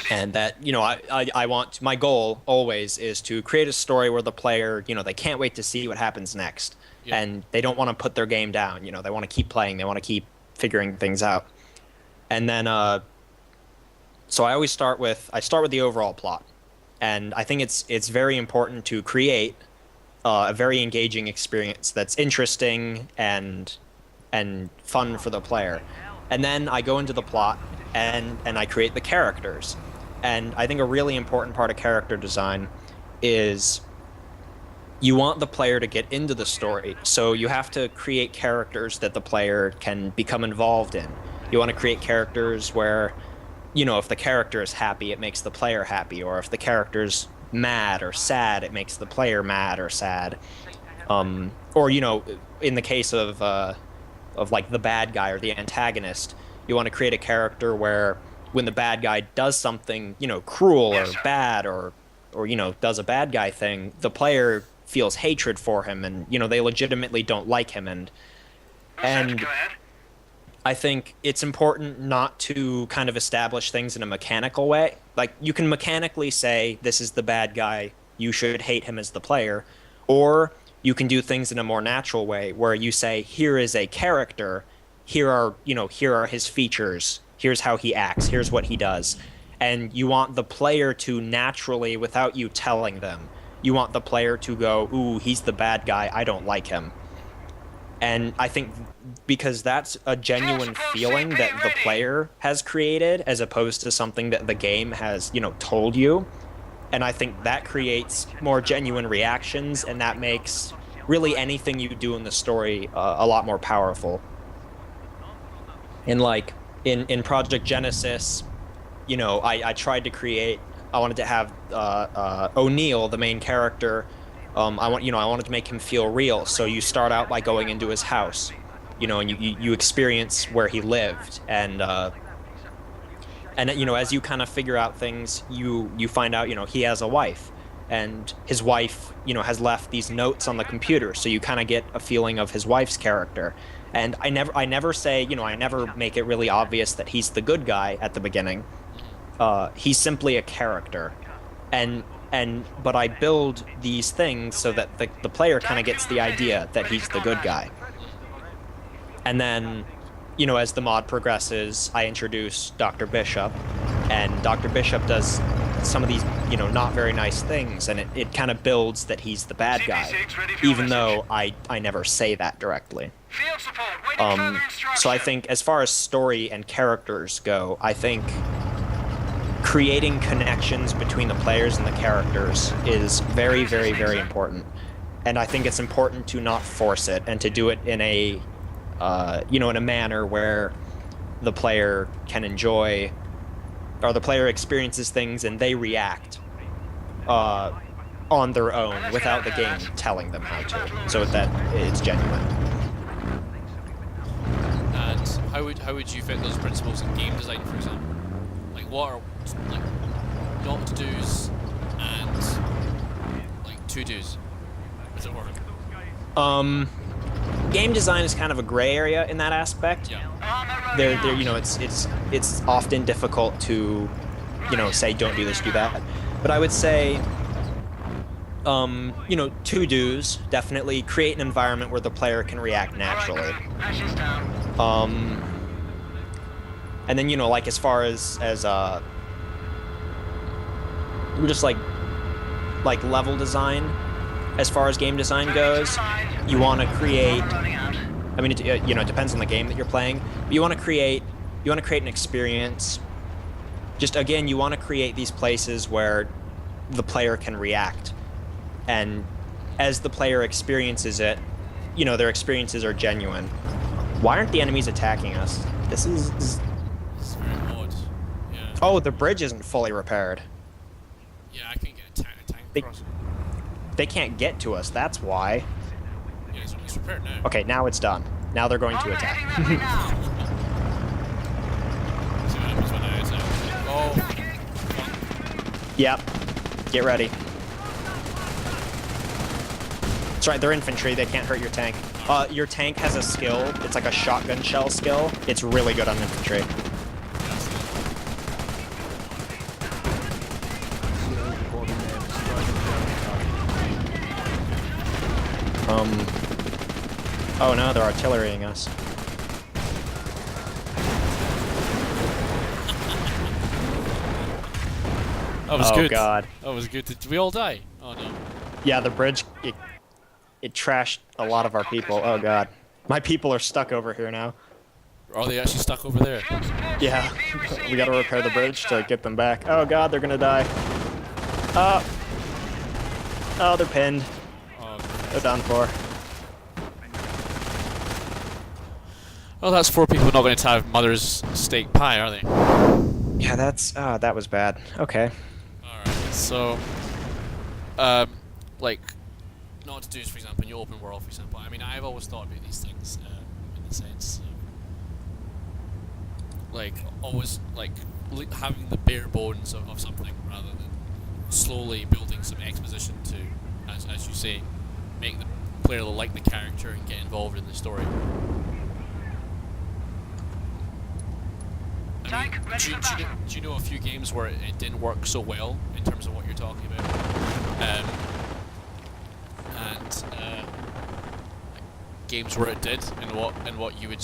And that, you know, I want, my goal always is to create a story where the player, you know, they can't wait to see what happens next. Yeah. And they don't want to put their game down, you know, they want to keep playing, they want to keep figuring things out. And then, so I always start with the overall plot. And I think it's very important to create a very engaging experience that's interesting and fun for the player. And then I go into the plot and I create the characters. And I think a really important part of character design is you want the player to get into the story. So you have to create characters that the player can become involved in. You want to create characters where, you know, if the character is happy, it makes the player happy, or if the character's mad or sad, it makes the player mad or sad. Or, you know, in the case of like the bad guy or the antagonist, you want to create a character where when the bad guy does something, you know, cruel or bad or you know, does a bad guy thing, the player feels hatred for him and, you know, they legitimately don't like him. And I think it's important not to kind of establish things in a mechanical way. Like, you can mechanically say, this is the bad guy, you should hate him as the player. Or you can do things in a more natural way where you say, here is a character, here are his features, here's how he acts, here's what he does. And you want the player to naturally, without you telling them, you want the player to go, ooh, he's the bad guy, I don't like him. And I think because that's a genuine feeling that the player has created as opposed to something that the game has, you know, told you. And I think that creates more genuine reactions, and that makes really anything you do in the story a lot more powerful. And like in Project Genesis, you know, I tried to create, I wanted to have O'Neill, the main character, I wanted to make him feel real. So you start out by going into his house, you know, and you experience where he lived, and you know, as you kind of figure out things, you find out, you know, he has a wife, and his wife, you know, has left these notes on the computer, so you kind of get a feeling of his wife's character. And I never say, you know, I never make it really obvious that he's the good guy at the beginning. He's simply a character, but I build these things so that the player kind of gets the idea that he's the good guy. And then, you know, as the mod progresses, I introduce Dr. Bishop, and Dr. Bishop does some of these, you know, not very nice things, and it kind of builds that he's the bad guy, even though I never say that directly. So I think as far as story and characters go, I think creating connections between the players and the characters is very, very, very important. And I think it's important to not force it and to do it in a, you know, in a manner where the player can enjoy, or the player experiences things and they react on their own without the game telling them how to, so that it's genuine. And how would you fit those principles in game design, for example? Like, what are like not to do's and like to do's, as it were? Game design is kind of a gray area in that aspect. Yeah. There, you know, it's often difficult to, you know, say don't do this, do that. But I would say, you know, to do's, definitely create an environment where the player can react naturally. And then, you know, like as far as just like level design, as far as game design goes, you want to create, I mean, you know, it depends on the game that you're playing, but you want to create an experience. Just, again, you want to create these places where the player can react. And as the player experiences it, you know, their experiences are genuine. Why aren't the enemies attacking us? This is... It's very odd. Yeah. Oh, the bridge isn't fully repaired. Yeah, I can get a tank across. They can't get to us, that's why. Yeah, it's repaired now. Okay, now it's done. Now they're going to attack. Yep. Get ready. That's right, they're infantry. They can't hurt your tank. Your tank has a skill. It's like a shotgun shell skill. It's really good on infantry. Oh no, they're artillerying us. That was good. Oh god. That was good. Did we all die? Oh no. Yeah, the bridge, it trashed a lot of our people. Oh god. My people are stuck over here now. Are they actually stuck over there? Yeah, we gotta repair the bridge to get them back. Oh god, they're gonna die. Oh, they're pinned. Oh, They're done for. well, that's 4 people not going to have mother's steak pie, are they? Yeah, that was bad. Okay. Alright, so, like, not to do, for example, in your open world, for example. I mean, I've always thought about these things in the sense of, like, always, like, having the bare bones of something rather than slowly building some exposition to, as you say, make the player like the character and get involved in the story. I mean, do you know a few games where it didn't work so well in terms of what you're talking about? Games where it did, and what you would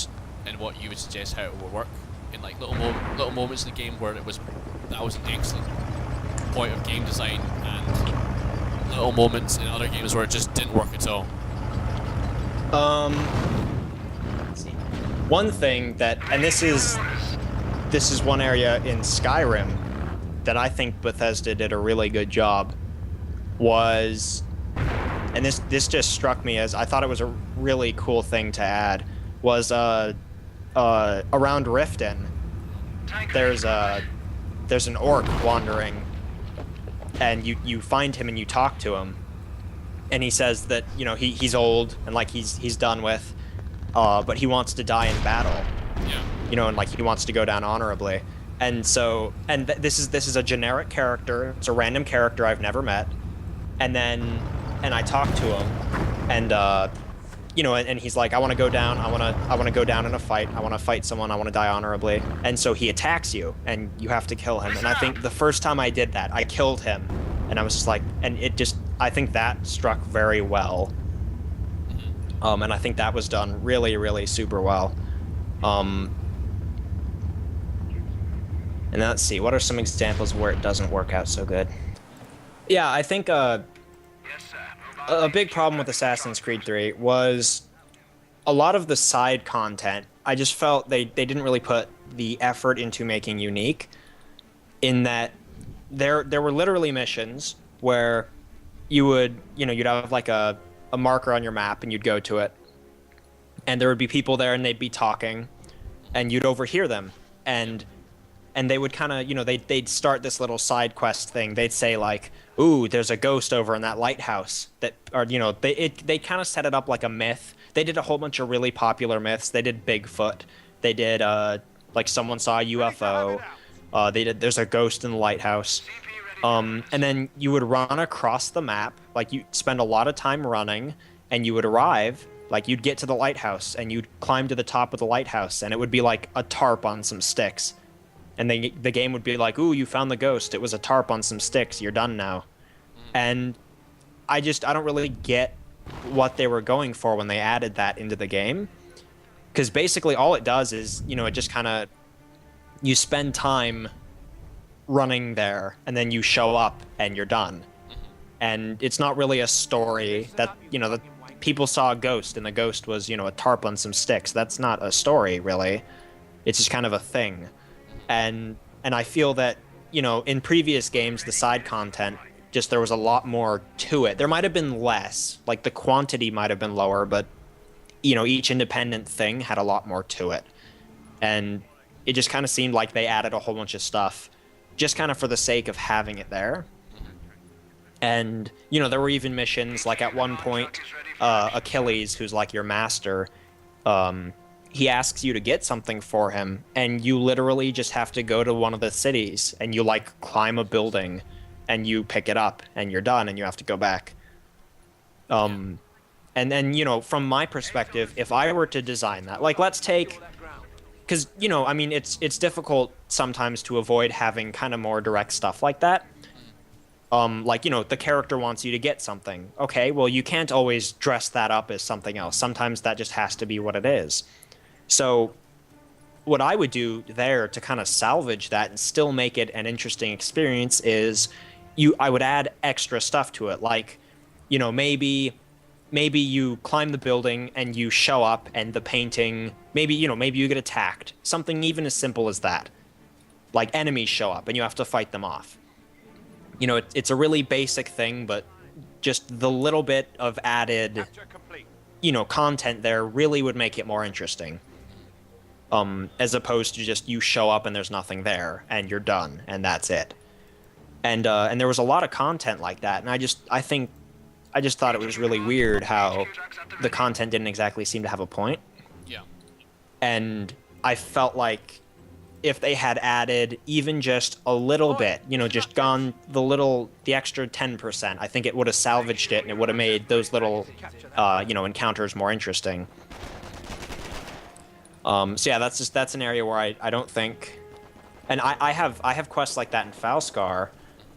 suggest how it would work in like little moments in the game where that was an excellent point of game design, and little moments in other games where it just didn't work at all. Let's see. One thing that, and this is one area in Skyrim that I think Bethesda did a really good job, was, and this just struck me as I thought it was a really cool thing to add, was around Riften, there's an orc wandering, and you find him and you talk to him, and he says that, you know, he's old and like he's done with, but he wants to die in battle. Yeah. You know, and like he wants to go down honorably. And so, this is a generic character. It's a random character I've never met. And I talk to him, and you know, and he's like, I want to go down. I want to go down in a fight. I want to fight someone. I want to die honorably. And so he attacks you, and you have to kill him. And I think the first time I did that, I killed him, and I was just like, and I think that struck very well. And I think that was done really, really super well. And let's see, what are some examples where it doesn't work out so good? Yeah, I think a big problem with Assassin's Creed 3 was a lot of the side content. I just felt they didn't really put the effort into making unique, in that there were literally missions where you'd have like a marker on your map and you'd go to it, and there would be people there and they'd be talking, and you'd overhear them, and they would kind of, you know, they'd start this little side quest thing. They'd say like, ooh, there's a ghost over in that lighthouse, that, or, you know, they kind of set it up like a myth. They did a whole bunch of really popular myths. They did Bigfoot. They did like someone saw a UFO. There's a ghost in the lighthouse. And then you would run across the map, like you'd spend a lot of time running, and you would arrive, like you'd get to the lighthouse and you'd climb to the top of the lighthouse, and it would be like a tarp on some sticks. And the game would be like, ooh, you found the ghost. It was a tarp on some sticks. You're done now. And I don't really get what they were going for when they added that into the game. Because basically all it does is, you know, it just kind of, you spend time running there, and then you show up and you're done. And it's not really a story that, you know, the people saw a ghost and the ghost was, you know, a tarp on some sticks. That's not a story, really. It's just kind of a thing. And I feel that, you know, in previous games, the side content, just there was a lot more to it. There might have been less, like the quantity might have been lower, but, you know, each independent thing had a lot more to it. And it just kind of seemed like they added a whole bunch of stuff just kind of for the sake of having it there. And, you know, there were even missions, like at one point, Achilles, who's like your master, he asks you to get something for him, and you literally just have to go to one of the cities, and you like climb a building, and you pick it up, and you're done, and you have to go back. And then, you know, from my perspective, if I were to design that, like, let's take, because, you know, I mean, it's difficult sometimes to avoid having kind of more direct stuff like that. Like, you know, the character wants you to get something. Okay, well, you can't always dress that up as something else. Sometimes that just has to be what it is. So what I would do there to kind of salvage that and still make it an interesting experience is I would add extra stuff to it. Like, you know, maybe you climb the building and you show up and the painting, maybe you get attacked. Something even as simple as that. Like enemies show up and you have to fight them off. You know, it's a really basic thing, but just the little bit of added, you know, content there really would make it more interesting. As opposed to just you show up and there's nothing there and you're done and that's it. And there was a lot of content like that, and I just thought it was really weird how the content didn't exactly seem to have a point. Yeah. And I felt like if they had added even just a little bit, you know, just gone the extra 10%, I think it would have salvaged it and it would have made those little, you know, encounters more interesting. So yeah, that's an area where I don't think, and I have quests like that in Falskaar.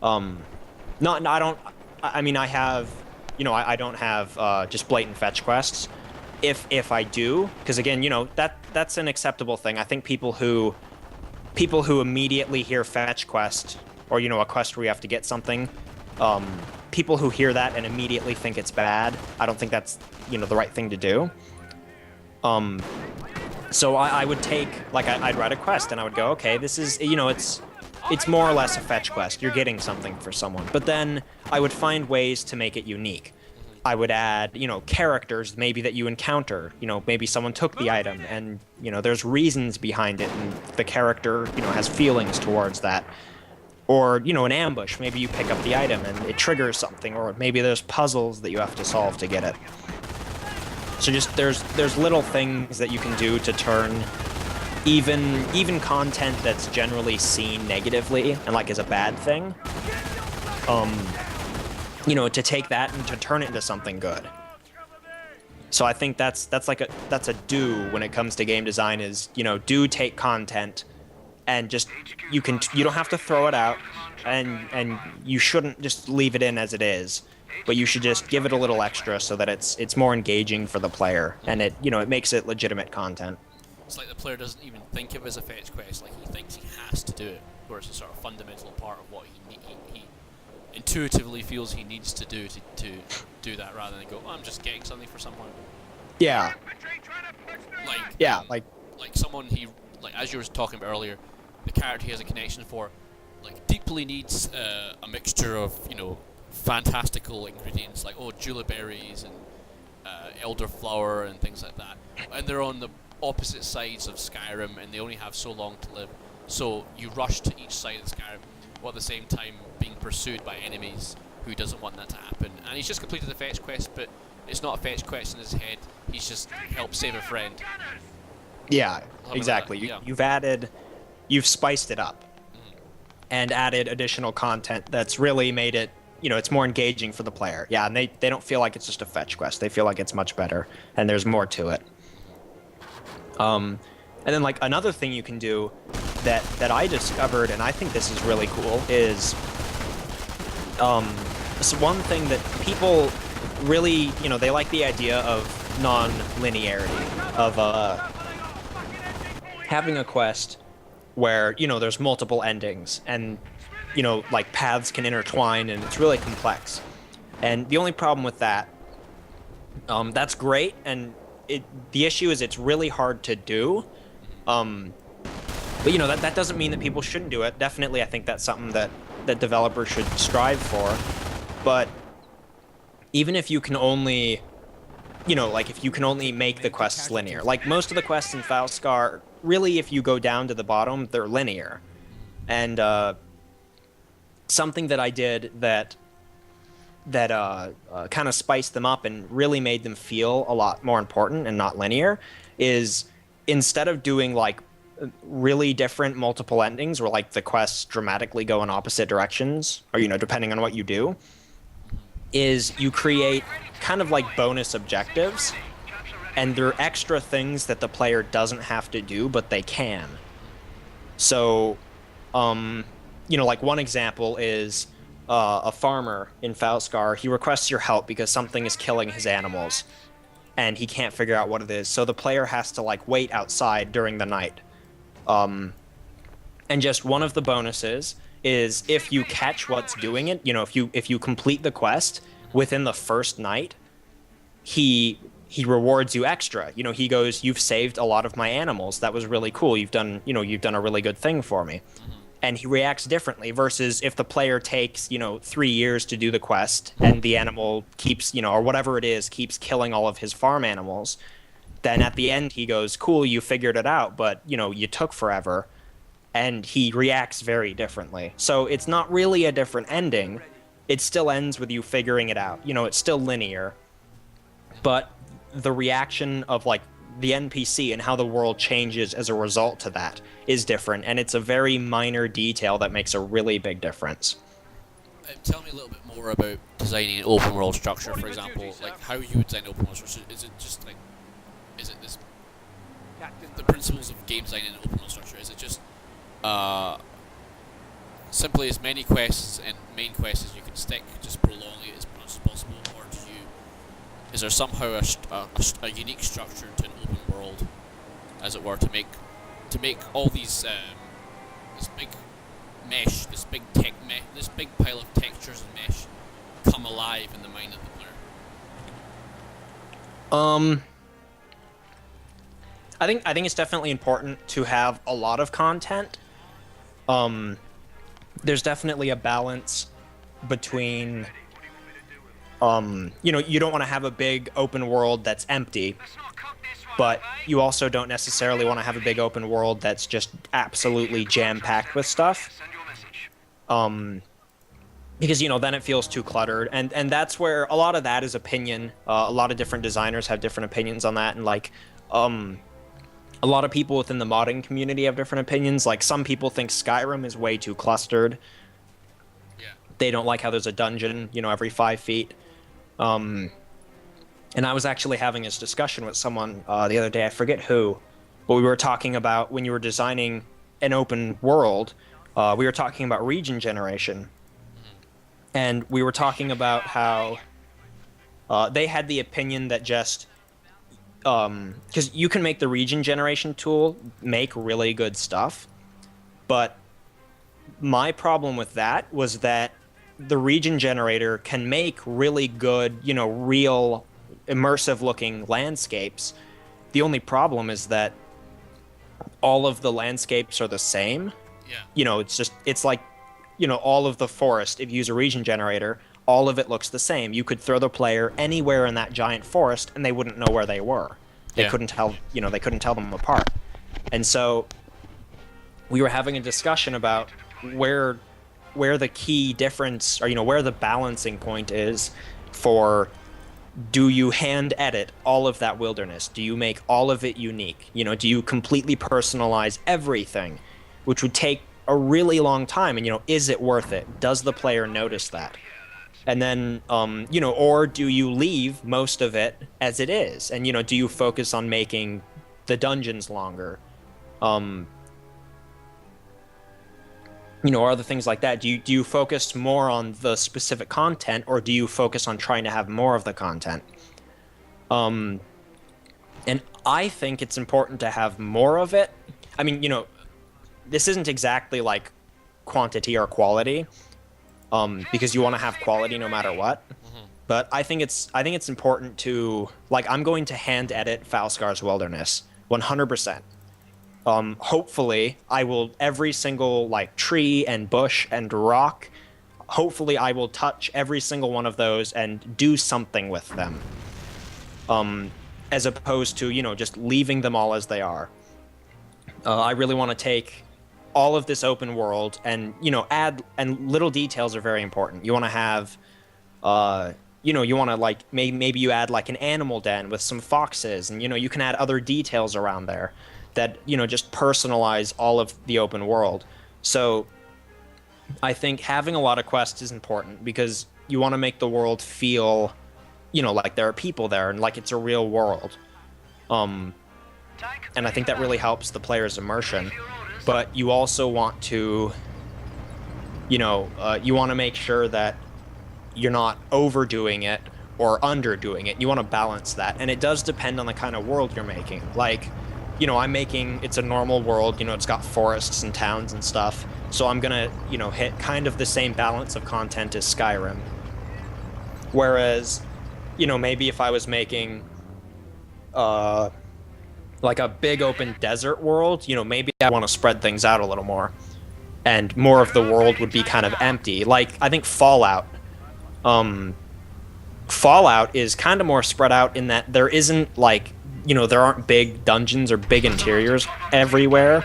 I have, you know, I don't have just blatant fetch quests. If I do, because again, you know, that's an acceptable thing. I think people who immediately hear fetch quest, or, you know, a quest where you have to get something, people who hear that and immediately think it's bad, I don't think that's, you know, the right thing to do. So I would take, like, I'd write a quest and I would go, okay, this is, you know, it's more or less a fetch quest. You're getting something for someone. But then I would find ways to make it unique. I would add, you know, characters maybe that you encounter. You know, maybe someone took the item and, you know, there's reasons behind it and the character, you know, has feelings towards that. Or, you know, an ambush. Maybe you pick up the item and it triggers something. Or maybe there's puzzles that you have to solve to get it. So just there's little things that you can do to turn even content that's generally seen negatively and like as a bad thing, you know, to take that and to turn it into something good. So I think that's a do when it comes to game design is, you know, do take content and just you don't have to throw it out and you shouldn't just leave it in as it is. But you should just give it a little extra so that it's more engaging for the player, and it, you know, it makes it legitimate content. It's like the player doesn't even think of it as a fetch quest, like he thinks he has to do it, where it's a sort of fundamental part of what he intuitively feels he needs to do to do that, rather than go, oh, I'm just getting something for someone. Yeah. Like someone like as you were talking about earlier, the character he has a connection for, like deeply needs a mixture of, you know, fantastical ingredients like julep berries and elderflower and things like that, and they're on the opposite sides of Skyrim and they only have so long to live, so you rush to each side of Skyrim while at the same time being pursued by enemies who doesn't want that to happen, and he's just completed the fetch quest, but it's not a fetch quest in his head, he's just helped save a friend. Yeah, exactly. You've spiced it up and added additional content that's really made it, you know, it's more engaging for the player. Yeah, and they don't feel like it's just a fetch quest. They feel like it's much better, and there's more to it. And then, like, another thing you can do that I discovered, and I think this is really cool, is this one thing that people really, you know, they like the idea of non-linearity, of having a quest where, you know, there's multiple endings, and, you know, like, paths can intertwine, and it's really complex. And the only problem with that, that's great, and the issue is it's really hard to do. But, you know, that doesn't mean that people shouldn't do it. Definitely, I think that's something that developers should strive for. But even if you can only, you know, like, if you can only make the quests linear, like most of the quests in Falskaar, really, if you go down to the bottom, they're linear. And something that I did that kind of spiced them up and really made them feel a lot more important and not linear is, instead of doing, like, really different multiple endings where like the quests dramatically go in opposite directions, or depending on what you do, is you create kind of like bonus objectives, and they're extra things that the player doesn't have to do, but they can. So, like one example is a farmer in Falskaar. He requests your help because something is killing his animals, and he can't figure out what it is. So the player has to like wait outside during the night. And just one of the bonuses is if you catch what's doing it, if you complete the quest within the first night, he rewards you extra. He goes, "You've saved a lot of my animals. That was really cool. You've done a really good thing for me." And he reacts differently versus if the player takes, 3 years to do the quest and the animal keeps, or whatever it is, keeps killing all of his farm animals. Then at the end he goes, "Cool, you figured it out, but you took forever," and he reacts very differently. So it's not really a different ending. It still ends with you figuring it out. It's still linear, but the reaction of like the NPC and how the world changes as a result to that is different, and it's a very minor detail that makes a really big difference. Tell me a little bit more about designing an open world structure, for example, like how you would design an open world structure. Is it just like, is it this, the principles of game design in an open world structure? Is it just simply as many quests and main quests as you can stick, just prolong it as much as possible, or is there somehow a unique structure to an open world, as it were, to make all these this big mesh, this big pile of textures and mesh come alive in the mind of the player? I think it's definitely important to have a lot of content. There's definitely a balance between you don't want to have a big open world that's empty, but you also don't necessarily want to have a big open world that's just absolutely jam-packed with stuff. Because then it feels too cluttered, and that's where a lot of that is opinion. A lot of different designers have different opinions on that, and like a lot of people within the modding community have different opinions. Like some people think Skyrim is way too clustered. Yeah. They don't like how there's a dungeon, every 5 feet. And I was actually having this discussion with someone the other day. I forget who, but we were talking about when you were designing an open world, we were talking about region generation. And we were talking about how they had the opinion that just because you can make the region generation tool make really good stuff, but my problem with that was that the region generator can make really good, real immersive looking landscapes. The only problem is that all of the landscapes are the same. Yeah. It's like, all of the forest, if you use a region generator, all of it looks the same. You could throw the player anywhere in that giant forest and they wouldn't know where they were. They couldn't tell them apart. And so we were having a discussion about where the key difference, or where the balancing point is for, do you hand edit all of that wilderness? Do you make all of it unique? Do you completely personalize everything, which would take a really long time? And is it worth it? Does the player notice that? And then or do you leave most of it as it is? And do you focus on making the dungeons longer? Or other things like that. Do you focus more on the specific content, or do you focus on trying to have more of the content? And I think it's important to have more of it. I mean, this isn't exactly like quantity or quality, because you want to have quality no matter what. But I think it's important to, like, I'm going to hand edit Falskaar's Wilderness 100%. Hopefully I will, every single like tree and bush and rock, hopefully I will touch every single one of those and do something with them, as opposed to just leaving them all as they are. I really want to take all of this open world and add, and little details are very important. You want to have you want to like maybe you add like an animal den with some foxes, and you can add other details around there that, you know, just personalize all of the open world. So I think having a lot of quests is important because you want to make the world feel, you know, like there are people there and like it's a real world. And I think that really helps the player's immersion. But you also want to, you know, you want to make sure that you're not overdoing it or underdoing it. You want to balance that. And it does depend on the kind of world you're making. Like, you know, it's a normal world, you know, it's got forests and towns and stuff. So I'm gonna, you know, hit kind of the same balance of content as Skyrim. Whereas, you know, maybe if I was making, like a big open desert world, you know, maybe I want to spread things out a little more. And more of the world would be kind of empty. Like, I think Fallout. Fallout is kind of more spread out in that there isn't, like, you know, there aren't big dungeons or big interiors everywhere.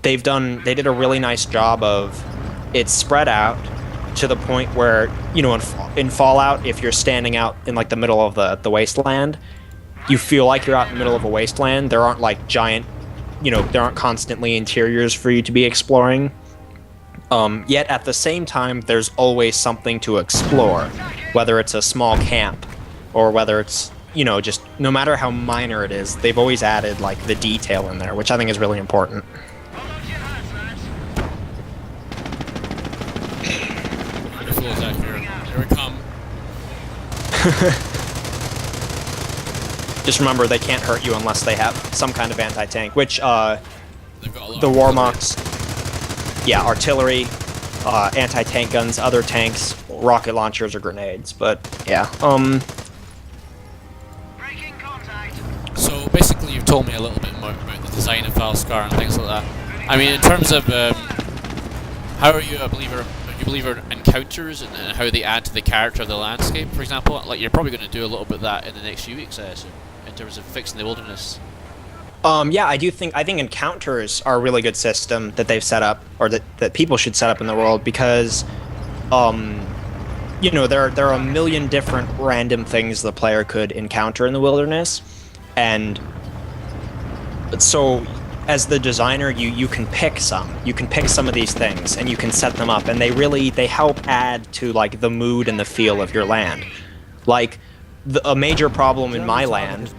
They did a really nice job of it's spread out to the point where, you know, in Fallout, if you're standing out in like the middle of the wasteland, you feel like you're out in the middle of a wasteland. There aren't like giant, you know, there aren't constantly interiors for you to be exploring. Yet at the same time, there's always something to explore, whether it's a small camp or whether it's, you know, just no matter how minor it is, they've always added like the detail in there, which I think is really important. Here we come. Just remember, they can't hurt you unless they have some kind of anti-tank, which They've got a lot the of Warmocks, yeah, artillery, anti-tank guns, other tanks, rocket launchers, or grenades. But yeah, So basically, you've told me a little bit more about the design of Falskaar and things like that. I mean, in terms of how are you a believer? Are you a believer in encounters and how they add to the character of the landscape, for example? Like, you're probably going to do a little bit of that in the next few weeks, I assume, in terms of fixing the wilderness. yeah, I think encounters are a really good system that they've set up, or that people should set up in the world, because, you know, there are a million different random things the player could encounter in the wilderness, and so as the designer, you can pick some. You can pick some of these things, and you can set them up, and they help add to like the mood and the feel of your land. Like a major problem in my land,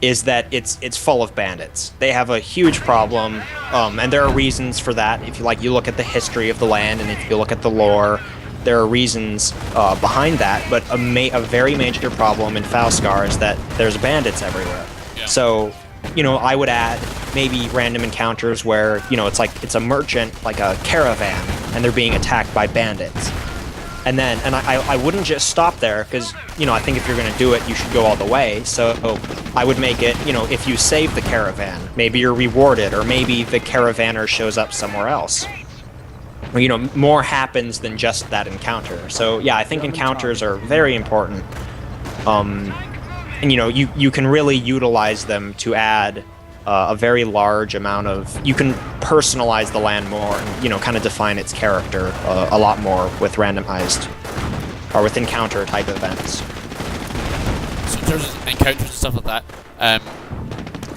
is that it's full of bandits. They have a huge problem, and there are reasons for that. If you look at the history of the land, and if you look at the lore, there are reasons behind that. But a very major problem in Falskaar is that there's bandits everywhere. Yeah. So, you know, I would add maybe random encounters where, you know, it's a merchant, like a caravan, and they're being attacked by bandits. And I wouldn't just stop there, because, you know, I think if you're going to do it, you should go all the way. So I would make it, you know, if you save the caravan, maybe you're rewarded, or maybe the caravaner shows up somewhere else. Or, you know, more happens than just that encounter. So yeah, I think encounters are very important. And, you know, you can really utilize them to add a very large amount of... You can personalize the land more and, you know, kind of define its character a lot more with randomized or with encounter type events. So in terms of encounters and stuff like that,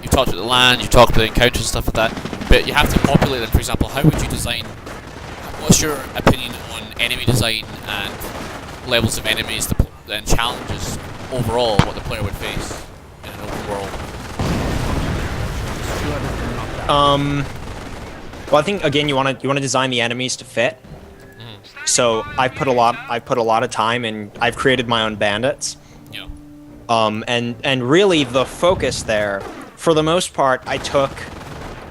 you talked about the land, you talked about the encounters and stuff like that, but you have to populate them. For example, how would you design... What's your opinion on enemy design and levels of enemies and challenges overall, what the player would face in an open world? Well, I think again you want to design the enemies to fit. So I've put a lot of time, and I've created my own bandits. Yeah. And really the focus there, for the most part, I took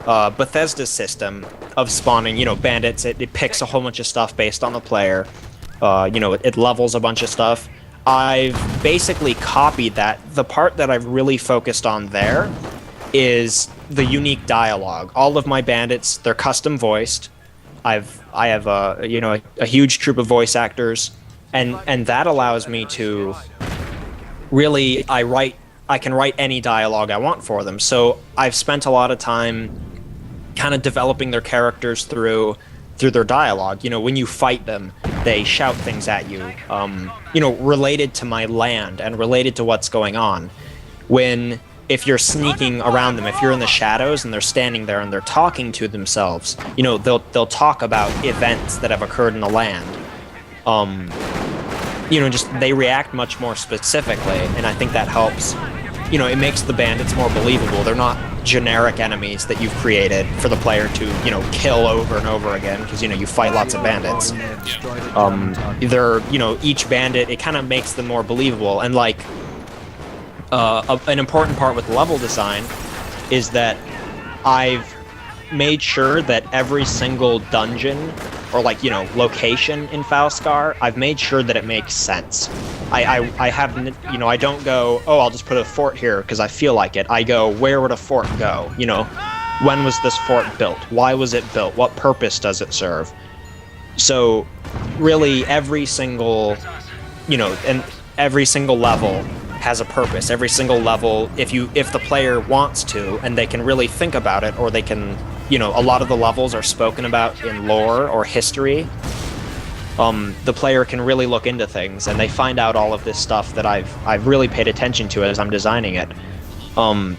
Bethesda's system of spawning, you know, bandits. It picks a whole bunch of stuff based on the player. You know, it levels a bunch of stuff. I've basically copied that. The part that I've really focused on there is the unique dialogue. All of my bandits, they're custom voiced. I have you know, a huge troupe of voice actors, and that allows me to really I can write any dialogue I want for them. So I've spent a lot of time kind of developing their characters through their dialogue. You know, when you fight them, they shout things at you, you know, related to my land and related to what's going on. When if you're sneaking around them, if you're in the shadows and they're standing there and they're talking to themselves, they'll talk about events that have occurred in the land. Just they react much more specifically, and I think that helps. It makes the bandits more believable. They're not generic enemies that you've created for the player to, kill over and over again, because, you fight lots of bandits. Each bandit, it kind of makes them more believable. And, like, an important part with level design is that I've made sure that every single dungeon or location in Falskaar, I've made sure that it makes sense. I haven't, I don't go, oh, I'll just put a fort here because I feel like it. I go, where would a fort go? When was this fort built? Why was it built? What purpose does it serve? So really every single, and every single level has a purpose. Every single level, if the player wants to, and they can really think about it, or they can, a lot of the levels are spoken about in lore or history. The player can really look into things, and they find out all of this stuff that I've really paid attention to as I'm designing it. The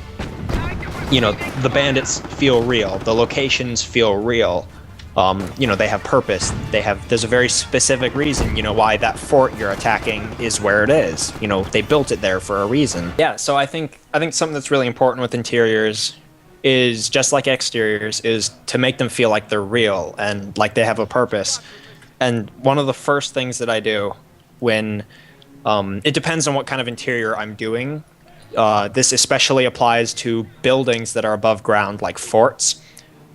bandits feel real. The locations feel real. They have purpose. There's a very specific reason, why that fort you're attacking is where it is. They built it there for a reason. Yeah, so I think something that's really important with interiors is, just like exteriors, is to make them feel like they're real and like they have a purpose. And one of the first things that I do when, it depends on what kind of interior I'm doing. This especially applies to buildings that are above ground, like forts.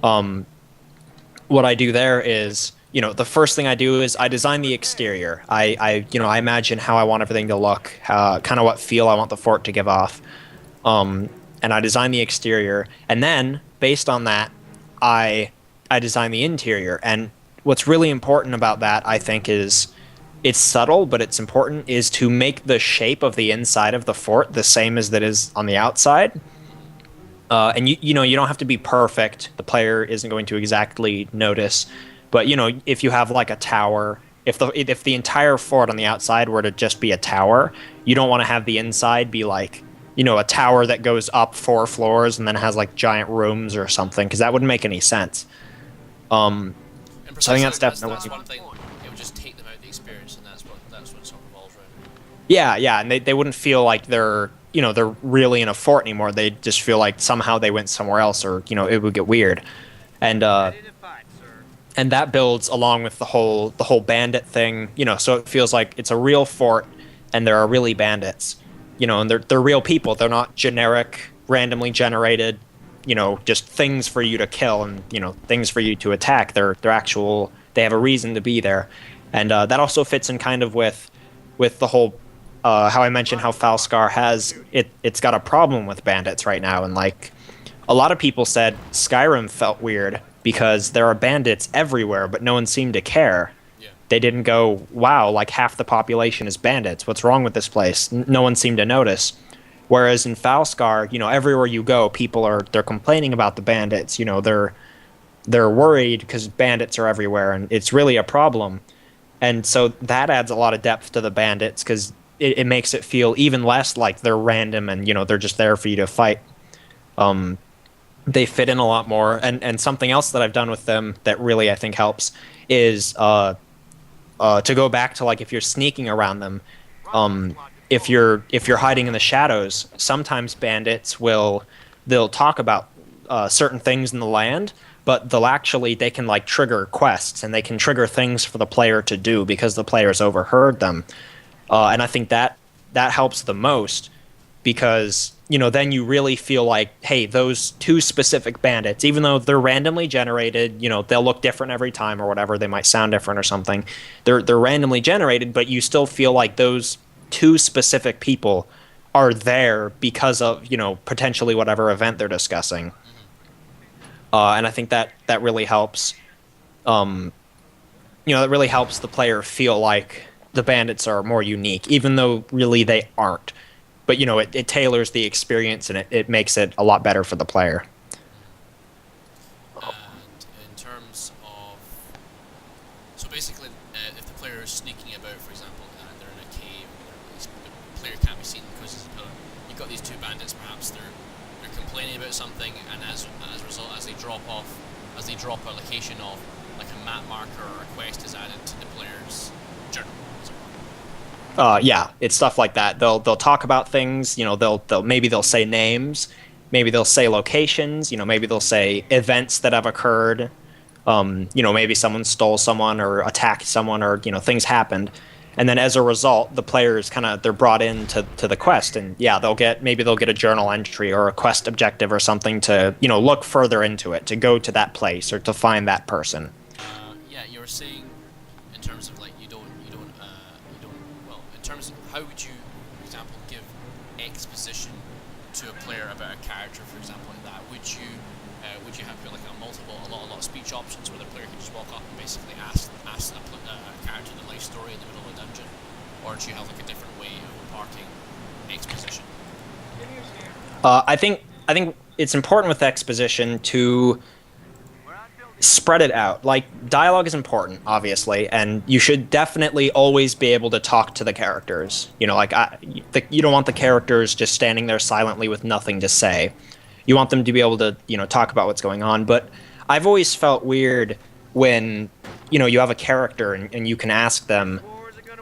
What I do there is, the first thing I do is I design the exterior. I imagine how I want everything to look, kind of what feel I want the fort to give off. And I design the exterior, and then based on that, I design the interior. And what's really important about that, I think, is it's subtle, but it's important, is to make the shape of the inside of the fort the same as that is on the outside. And you don't have to be perfect. The player isn't going to exactly notice, but if you have like a tower, if the entire fort on the outside were to just be a tower, you don't want to have the inside be like, a tower that goes up 4 floors and then has like giant rooms or something, because that wouldn't make any sense. So I think that's definitely one thing. It would just take them out of the experience, and that's what it sort of revolves around. Yeah, and they wouldn't feel like they're really in a fort anymore. They just feel like somehow they went somewhere else, or it would get weird. And that builds along with the whole bandit thing, so it feels like it's a real fort and there are really bandits, and they're real people. They're not generic, randomly generated, just things for you to kill and, things for you to attack. They're actual, they have a reason to be there. And that also fits in kind of with the whole, how I mentioned how Falskaar it's got a problem with bandits right now. And like a lot of people said Skyrim felt weird because there are bandits everywhere, but no one seemed to care. Yeah. They didn't go, wow, like half the population is bandits. What's wrong with this place? No one seemed to notice. Whereas in Falskaar, everywhere you go, they're complaining about the bandits. They're worried because bandits are everywhere, and it's really a problem. And so that adds a lot of depth to the bandits, because it makes it feel even less like they're random and they're just there for you to fight. They fit in a lot more. And something else that I've done with them that really I think helps is to go back to, like, if you're sneaking around them. If you're hiding in the shadows, sometimes bandits they'll talk about certain things in the land, but they can like trigger quests, and they can trigger things for the player to do because the player's overheard them. And I think that helps the most, because then you really feel like, hey, those 2 specific bandits, even though they're randomly generated, they'll look different every time or whatever, they might sound different or something. They're randomly generated, but you still feel like those 2 specific people are there because of, potentially whatever event they're discussing. And I think that really helps. It really helps the player feel like the bandits are more unique, even though really they aren't. But, it tailors the experience, and it makes it a lot better for the player. And in terms of... So basically, if the player is sneaking about, for example, and they're in a cave, the player can't be seen because there's a pillar, you got these two bandits. Perhaps they're complaining about something, and as a result, as they drop a location of like a map marker or a quest is added to the player's journal. Yeah, it's stuff like that. They'll talk about things. You know, they'll say names, maybe they'll say locations. You know, maybe they'll say events that have occurred. You know, maybe someone stole someone or attacked someone, or you know, things happened, and then as a result, the players they're brought into the quest, and yeah, they'll get a journal entry or a quest objective or something to, you know, look further into it, to go to that place or to find that person. Yeah, you were saying in terms of like you don't well, in terms of how would you, for example, give exposition to a player about a character, for example, like that? Would you have like a lot of speech options where the player can just walk up and basically ask a character the life story in the middle of a dungeon, or do you have like a different way of imparting exposition? I think it's important with exposition to spread it out. Like, dialogue is important, obviously, and you should definitely always be able to talk to the characters. You know, like you don't want the characters just standing there silently with nothing to say. You want them to be able to, you know, talk about what's going on. But I've always felt weird when, you know, you have a character and you can ask them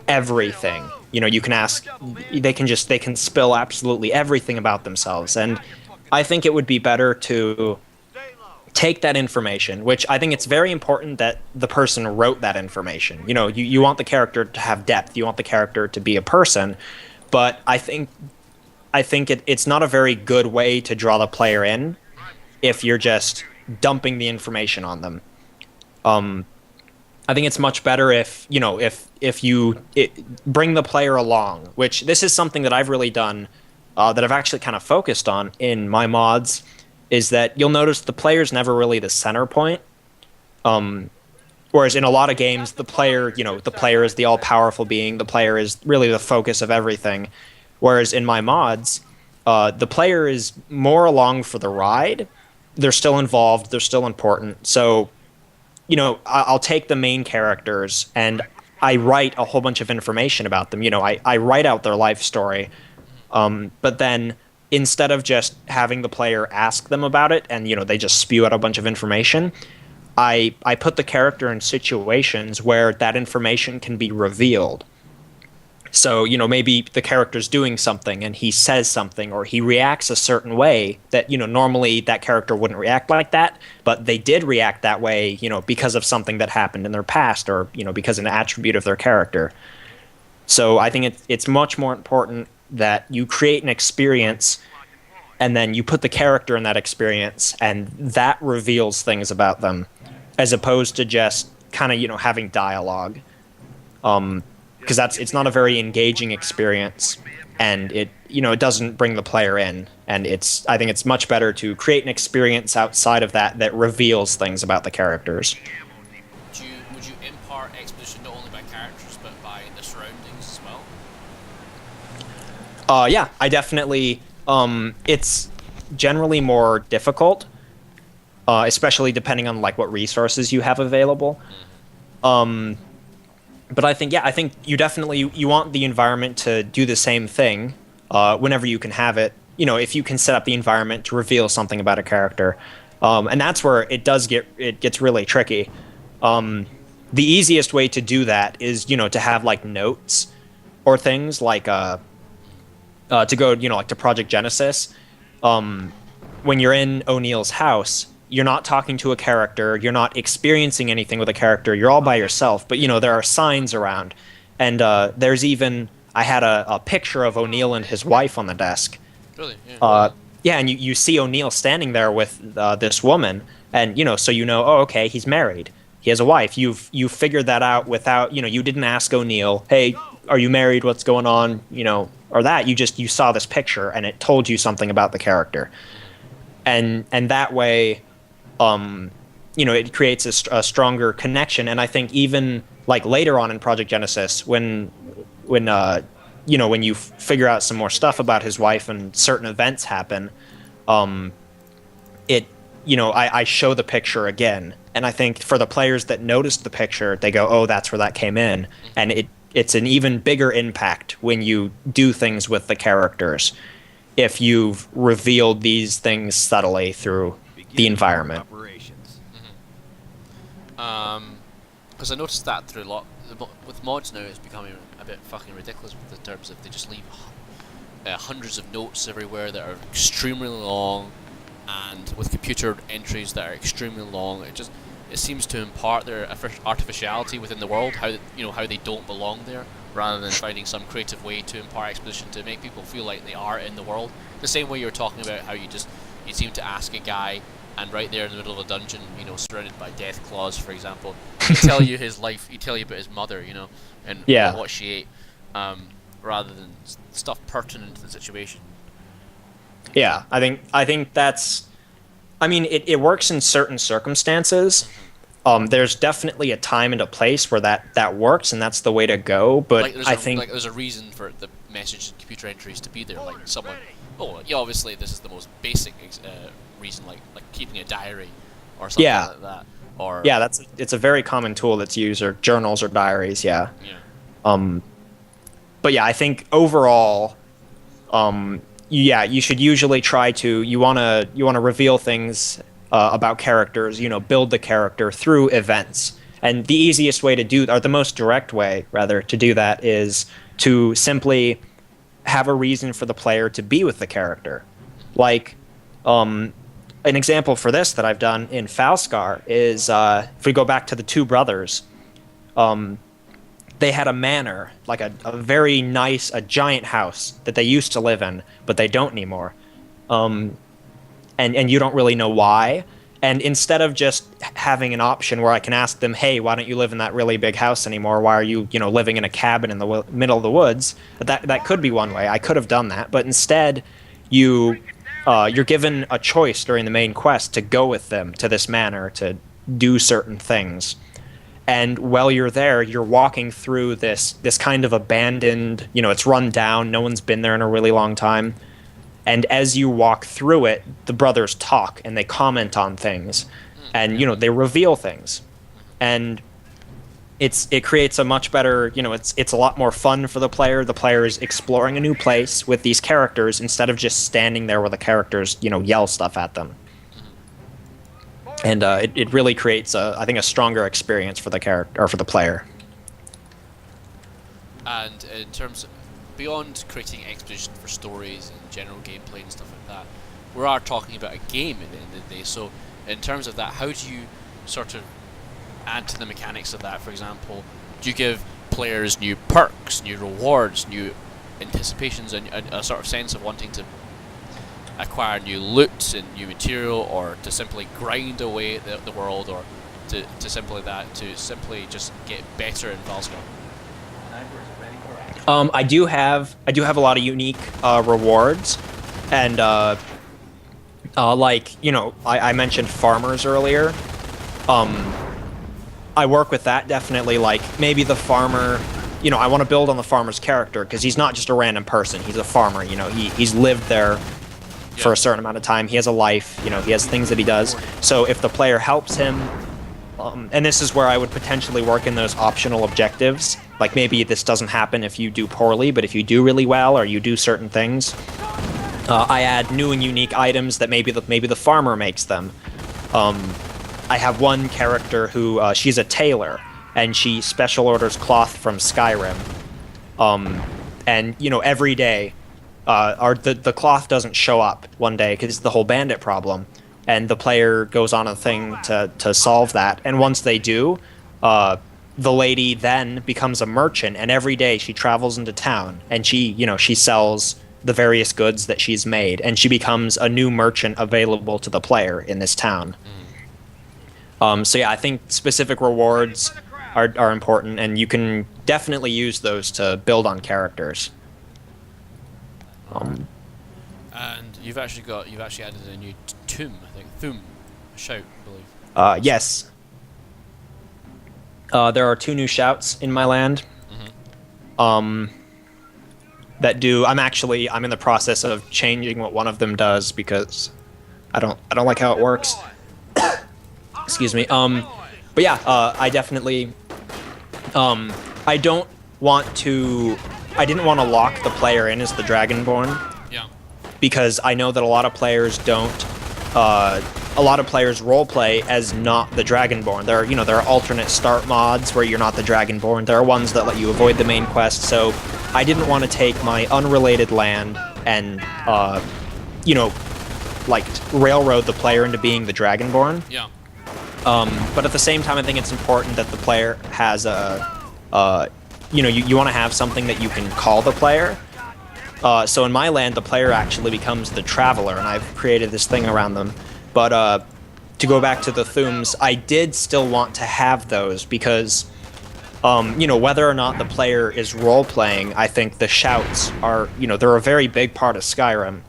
everything. You know, you can ask, they can spill absolutely everything about themselves. And I think it would be better to take that information, which I think it's very important that the person wrote that information. You know, you want the character to have depth. You want the character to be a person. But I think it's not a very good way to draw the player in if you're just dumping the information on them. I think it's much better if, you know, if you bring the player along, which this is something that I've really done, that I've actually kind of focused on in my mods, is that you'll notice the player's never really the center point. Whereas in a lot of games, the player is the all-powerful being. The player is really the focus of everything. Whereas in my mods, the player is more along for the ride. They're still involved. They're still important. So, you know, I'll take the main characters and I write a whole bunch of information about them. You know, I write out their life story. But then instead of just having the player ask them about it and, you know, they just spew out a bunch of information, I put the character in situations where that information can be revealed. So, you know, maybe the character's doing something and he says something or he reacts a certain way that, you know, normally that character wouldn't react like that, but they did react that way, you know, because of something that happened in their past or, you know, because of an attribute of their character. So I think it's much more important that you create an experience and then you put the character in that experience and that reveals things about them, as opposed to just kind of, you know, having dialogue. Because it's not a very engaging experience, and it doesn't bring the player in. And I think it's much better to create an experience outside of that reveals things about the characters. Would you impart exposition not only by characters but by the surroundings as well? Yeah, I definitely. It's generally more difficult, especially depending on like what resources you have available. But I think you want the environment to do the same thing whenever you can have it. You know, if you can set up the environment to reveal something about a character, and that's where it gets really tricky. The easiest way to do that is, you know, to have like notes or things like to go, you know, like to Project Genesis. When you're in O'Neill's house, you're not talking to a character, you're not experiencing anything with a character, you're all by yourself, but, you know, there are signs around. And there's even, I had a picture of O'Neill and his wife on the desk. Really? Yeah. Yeah, and you see O'Neill standing there with this woman, and, you know, so you know, oh, okay, he's married. He has a wife. You figured that out without, you know, you didn't ask O'Neill, hey, are you married, what's going on, you know, or that. You saw this picture, and it told you something about the character. And that way, you know, it creates a stronger connection. And I think even like later on in Project Genesis, when you know, when you figure out some more stuff about his wife and certain events happen, you know, I show the picture again. And I think for the players that noticed the picture, they go, oh, that's where that came in. And it's an even bigger impact when you do things with the characters. if you've revealed these things subtly through the environment. Operations. Because I noticed that through a lot with mods now, it's becoming a bit fucking ridiculous with the terms of they just leave hundreds of notes everywhere that are extremely long, and with computer entries that are extremely long. It seems to impart their artificiality within the world, how they don't belong there, rather than finding some creative way to impart exposition to make people feel like they are in the world. The same way you were talking about how you seem to ask a guy, and right there in the middle of a dungeon, surrounded by death claws, for example, he'd tell you his life, he'd tell you about his mother, and what she ate, rather than stuff pertinent to the situation. Yeah, I think that's. I mean, it works in certain circumstances. There's definitely a time and a place where that works, and that's the way to go. But I think there's a reason for the message computer entries to be there. Like someone, obviously this is the most basic reason, like keeping a diary or something like that. Or it's a very common tool that's used, or journals or diaries. Yeah. But yeah, I think overall, you should usually try to you want to reveal things about characters, build the character through events. And the easiest way to do, or the most direct way rather to do that, is to simply have a reason for the player to be with the character. Like an example for this that I've done in Falskaar is if we go back to the two brothers, they had a manor, like a very nice, a giant house that they used to live in, but they don't anymore. And you don't really know why. And instead of just having an option where I can ask them, hey, why don't you live in that really big house anymore? Why are you, living in a cabin in the middle of the woods? That could be one way. I could have done that. But instead, you're given a choice during the main quest to go with them to this manor to do certain things. And while you're there, you're walking through this kind of abandoned, it's run down. No one's been there in a really long time. And as you walk through it, the brothers talk and they comment on things, and they reveal things, and it creates a much better, it's a lot more fun for the player. The player is exploring a new place with these characters instead of just standing there where the characters yell stuff at them. And it really creates I think a stronger experience for the character or for the player. And in terms of beyond creating exposition for stories and general gameplay and stuff like that, we are talking about a game at the end of the day. So in terms of that, how do you sort of add to the mechanics of that? For example, do you give players new perks, new rewards, new anticipations, and a sort of sense of wanting to acquire new loot and new material, or to simply grind away at the world, or to simply just get better in Falskaar? I do have a lot of unique rewards, and I mentioned farmers earlier. I work with that definitely. Like maybe the farmer, I want to build on the farmer's character because he's not just a random person. He's a farmer. He's lived there for a certain amount of time. He has a life. He has things that he does. So if the player helps him. And this is where I would potentially work in those optional objectives. Like maybe this doesn't happen if you do poorly, but if you do really well or you do certain things, I add new and unique items that maybe the farmer makes them. I have one character who she's a tailor, and she special orders cloth from Skyrim. And every day, the cloth doesn't show up one day because it's the whole bandit problem. And the player goes on a thing to solve that. And once they do, the lady then becomes a merchant. And every day she travels into town and she sells the various goods that she's made. And she becomes a new merchant available to the player in this town. So yeah, I think specific rewards are important. And you can definitely use those to build on characters. And you've actually added a new tomb, I think. Shout, I believe. Yes. There are 2 new shouts in my land. That do. I'm in the process of changing what one of them does because I don't like how it works. Excuse me. But yeah, I definitely. I didn't want to lock the player in as the Dragonborn. Yeah. because I know that a lot of players don't. A lot of players roleplay as not the Dragonborn. There are alternate start mods where you're not the Dragonborn. There are ones that let you avoid the main quest. So I didn't want to take my unrelated land and like railroad the player into being the Dragonborn. Yeah. But at the same time, I think it's important that the player has you want to have something that you can call the player. So in my land, the player actually becomes the traveler, and I've created this thing around them. But to go back to the Thumes, I did still want to have those because, whether or not the player is role-playing, I think the shouts are, they're a very big part of Skyrim.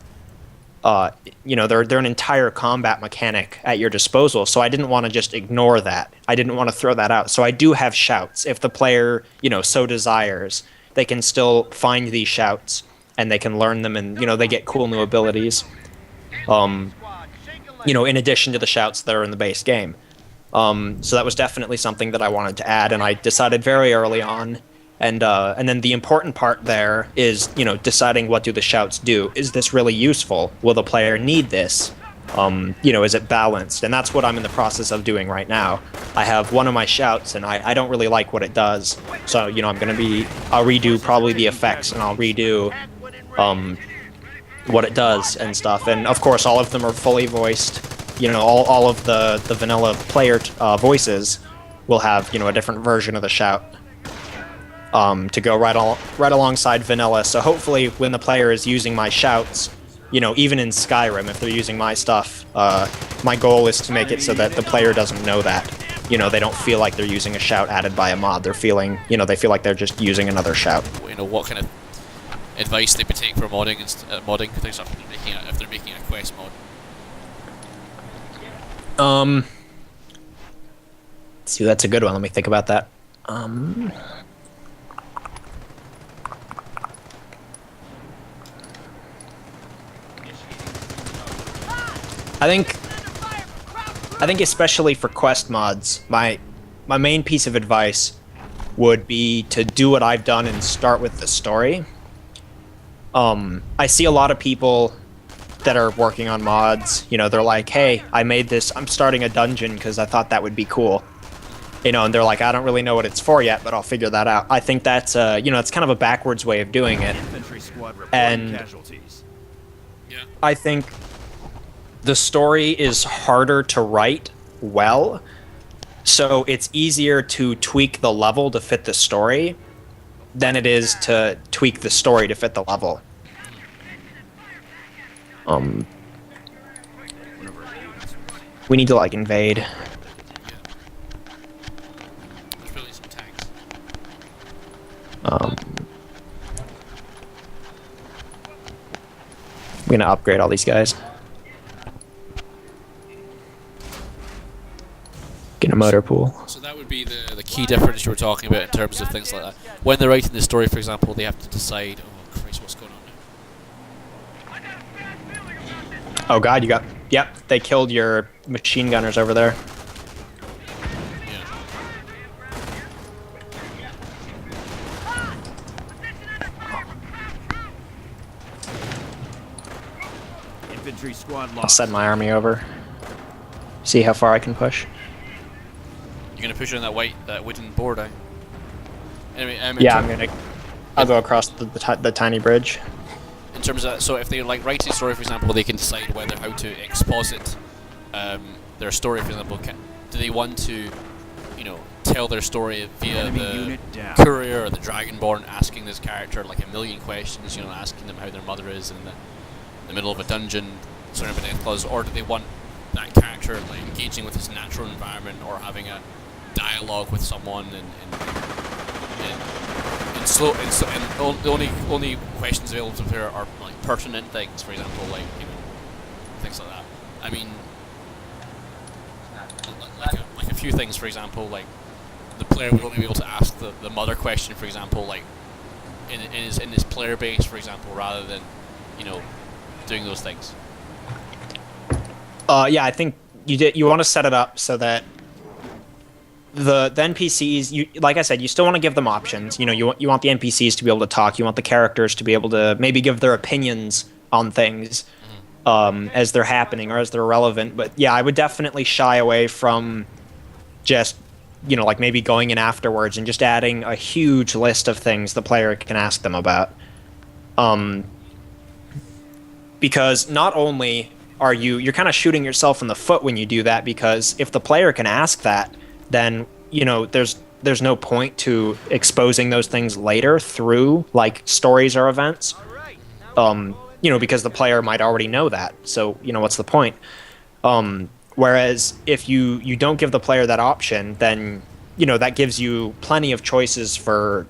They're an entire combat mechanic at your disposal, so I didn't want to just ignore that. I didn't want to throw that out. So I do have shouts. If the player, so desires, they can still find these shouts, and they can learn them, and, they get cool new abilities. In addition to the shouts that are in the base game. So that was definitely something that I wanted to add, and I decided very early on. And then the important part there is, deciding what do the shouts do. Is this really useful? Will the player need this? Is it balanced? And that's what I'm in the process of doing right now. I have one of my shouts, and I don't really like what it does. So, I'll redo probably the effects, and I'll redo what it does and stuff. And of course, all of them are fully voiced. All of the vanilla player voices will have, a different version of the shout. To go right alongside vanilla. So hopefully when the player is using my shouts, even in Skyrim, if they're using my stuff, my goal is to make it so that the player doesn't know that. They don't feel like they're using a shout added by a mod. They're feeling, they feel like they're just using another shout. What kind of advice they would take for modding things if they're making a quest mod? See, that's a good one. Let me think about that. I think especially for quest mods, my main piece of advice would be to do what I've done and start with the story. I see a lot of people that are working on mods, they're like, hey, I made this, I'm starting a dungeon because I thought that would be cool. And they're like, I don't really know what it's for yet, but I'll figure that out. I think that's, it's kind of a backwards way of doing it. And I think the story is harder to write well, so it's easier to tweak the level to fit the story than it is to tweak the story to fit the level. We need to invade. I'm gonna upgrade all these guys. Get a motor pool. So that would be the key difference you were talking about in terms of things like that. When they're writing the story, for example, they have to decide, oh Christ, what's going on now? Oh god, yep, they killed your machine gunners over there. Yeah. Infantry squad lost. I'll send my army over. See how far I can push. You're gonna push it on that wooden board, Anyway, I'll go across the tiny bridge. In terms of that, so if they writing a story, for example, they can decide how to exposit their story. For example, do they want to, tell their story via the courier or the Dragonborn asking this character a million questions, asking them how their mother is in the middle of a dungeon, surrounded by deathclaws, or do they want that character engaging with his natural environment or having a dialogue with someone and the only questions available to her are pertinent things, for example, things like that. I mean, a few things, for example, the player would only be able to ask the mother question, for example, in his player base, for example, rather than doing those things. Yeah, I think you want to set it up so that the NPCs, like I said, you still want to give them options. You want the NPCs to be able to talk. You want the characters to be able to maybe give their opinions on things as they're happening or as they're relevant. But yeah, I would definitely shy away from just, you know, like maybe going in afterwards and just adding a huge list of things the player can ask them about. Because not only are you're kind of shooting yourself in the foot when you do that, because if the player can ask that, then, you know, there's no point to exposing those things later through like stories or events. You know, because the player might already know that. So, you know, what's the point? Whereas if you don't give the player that option, then, you know, that gives you plenty of choices for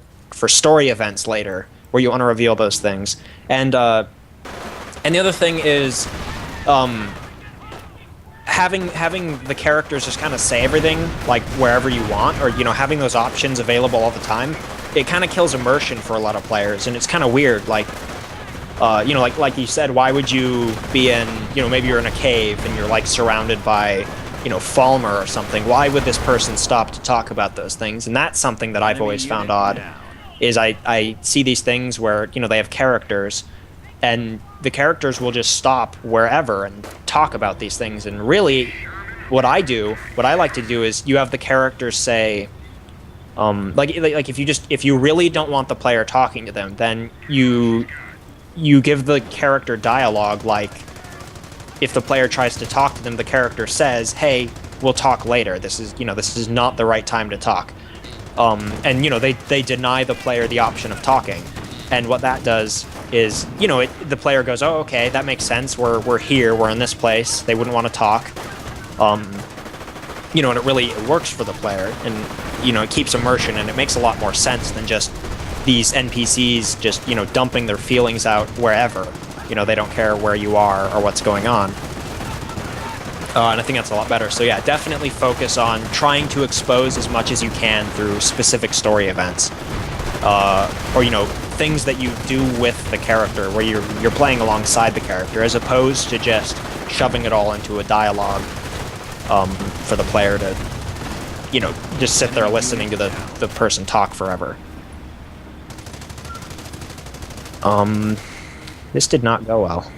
story events later where you want to reveal those things. And the other thing is having the characters just kind of say everything like wherever you want, or, you know, having those options available all the time, it kind of kills immersion for a lot of players, and it's kind of weird. Like, you know, like you said, why would you be in, you know, maybe you're in a cave and you're like surrounded by, you know, Falmer or something. Why would this person stop to talk about those things? And that's something that I've always found odd, is I see these things where, you know, they have characters, and the characters will just stop wherever and talk about these things. And really, what I like to do is you have the characters say, like if you really don't want the player talking to them, then you give the character dialogue. Like, if the player tries to talk to them, the character says, "Hey, we'll talk later. This is not the right time to talk." And, you know, they deny the player the option of talking. And what that does is, you know, the player goes, "Oh, okay, that makes sense. We're here. We're in this place. They wouldn't want to talk." You know, and it works for the player, and, you know, it keeps immersion, and it makes a lot more sense than just these NPCs just, you know, dumping their feelings out wherever. You know, they don't care where you are or what's going on. And I think that's a lot better. So yeah, definitely focus on trying to expose as much as you can through specific story events. Or, you know, things that you do with the character, where you're playing alongside the character, as opposed to just shoving it all into a dialogue for the player to, you know, just sit there listening to the person talk forever. This did not go well.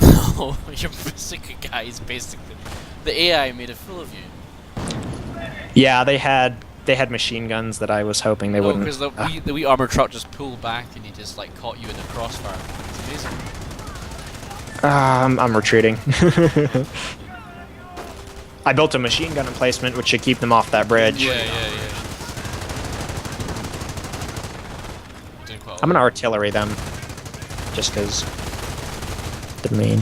No, you're missing a guy. He's basically... The AI made a fool of you. Yeah, they had machine guns that I was hoping they wouldn't. No, because the wee armored truck just pulled back and he just like caught you in the crossfire. It's amazing. I'm retreating. I built a machine gun emplacement, which should keep them off that bridge. Yeah. I'm gonna artillery them, just because the main.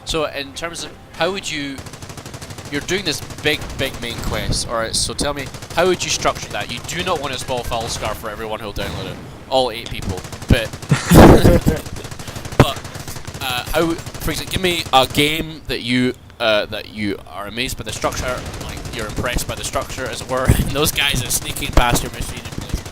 So in terms of how would you're doing this big main quest, alright, so tell me, how would you structure that? You do not want to spoil Falskaar for everyone who'll download it, all 8 people, but how, for example, give me a game that you are amazed by the structure, like you're impressed by the structure, as it were, and those guys are sneaking past your machine in place.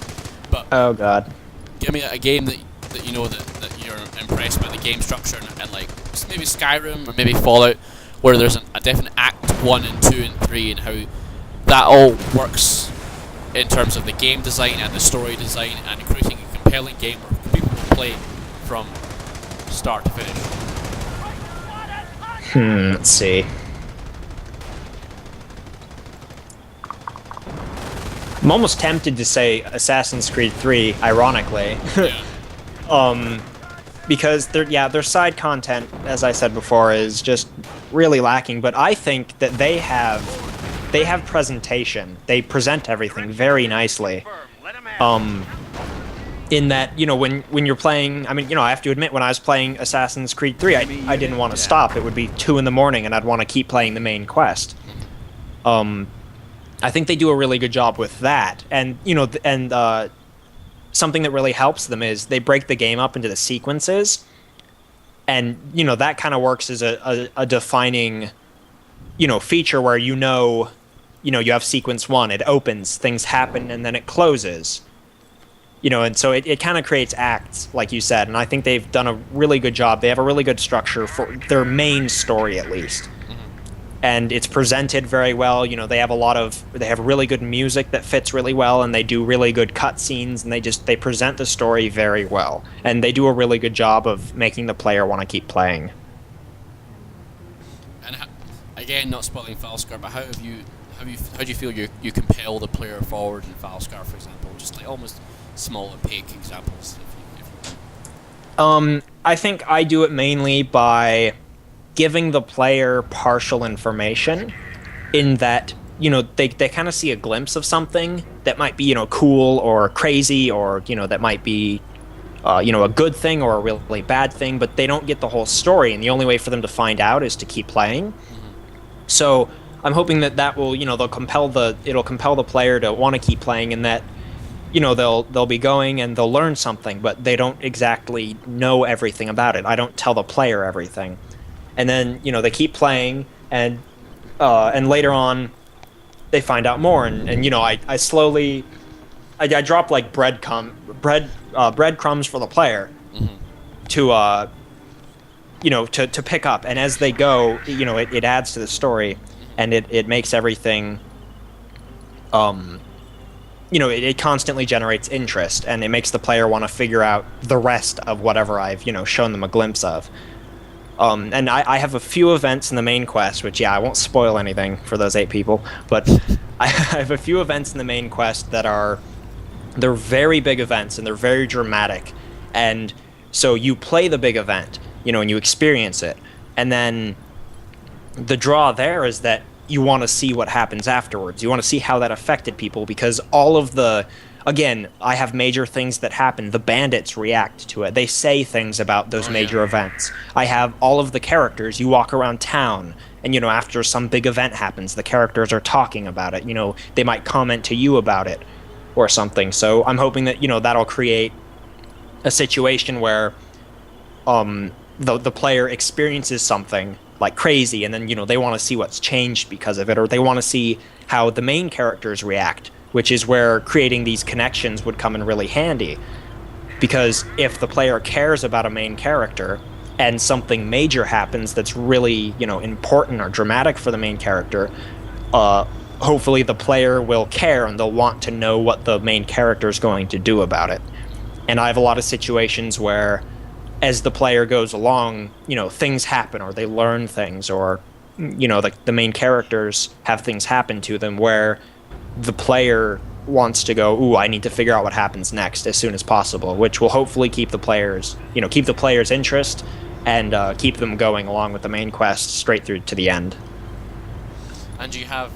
But oh god, give me a game that you know that you're impressed by the game structure, and like maybe Skyrim or maybe Fallout, where there's a definite Act 1 and 2 and 3, and how that all works in terms of the game design and the story design and creating a compelling game where people will play from start to finish. Let's see. I'm almost tempted to say Assassin's Creed 3, ironically. Yeah. Because their side content, as I said before, is just really lacking. But I think that they have presentation. They present everything very nicely. In that, you know, when you're playing, I mean, you know, I have to admit, when I was playing Assassin's Creed 3, I didn't want to stop. It would be 2 in the morning, and I'd want to keep playing the main quest. I think they do a really good job with that, and, you know, something that really helps them is they break the game up into the sequences, and, you know, that kind of works as a defining, you know, feature where you know you have sequence 1, it opens, things happen, and then it closes. You know, and so it kind of creates acts, like you said, and I think they've done a really good job. They have a really good structure for their main story, at least. and it's presented very well. You know, they have really good music that fits really well, and they do really good cutscenes, and they present the story very well, and they do a really good job of making the player want to keep playing. And again, not spoiling Falskaar, but how do you feel you compel the player forward in Falskaar, for example? Just like almost small opaque examples. I think I do it mainly by giving the player partial information, in that, you know, they kind of see a glimpse of something that might be, you know, cool or crazy, or, you know, that might be you know, a good thing or a really bad thing, but they don't get the whole story, and the only way for them to find out is to keep playing. So I'm hoping that will, you know, it'll compel the player to want to keep playing, and that, you know, they'll be going and they'll learn something, but they don't exactly know everything about it. I don't tell the player everything. And then, you know, they keep playing, and later on they find out more, and you know, I slowly drop like breadcrumbs for the player to you know, to pick up, and as they go, you know, it adds to the story, and it makes everything, you know, it constantly generates interest, and it makes the player want to figure out the rest of whatever I've, you know, shown them a glimpse of. And I have a few events in the main quest, which, yeah, I won't spoil anything for those 8 people, but I have a few events in the main quest they're very big events, and they're very dramatic, and so you play the big event, you know, and you experience it, and then the draw there is that you want to see what happens afterwards. You want to see how that affected people, because again, I have major things that happen. The bandits react to it. They say things about those major events. I have all of the characters. You walk around town, and, you know, after some big event happens, the characters are talking about it. You know, they might comment to you about it or something. So I'm hoping that, you know, that'll create a situation where the player experiences something like crazy, and then, you know, they want to see what's changed because of it, or they want to see how the main characters react, which is where creating these connections would come in really handy. Because if the player cares about a main character and something major happens that's really, you know, important or dramatic for the main character, hopefully the player will care, and they'll want to know what the main character is going to do about it. And I have a lot of situations where, as the player goes along, you know, things happen, or they learn things, or, you know, the main characters have things happen to them where the player wants to go, ooh, I need to figure out what happens next as soon as possible, which will hopefully keep the players' interest, and keep them going along with the main quest straight through to the end. And do you have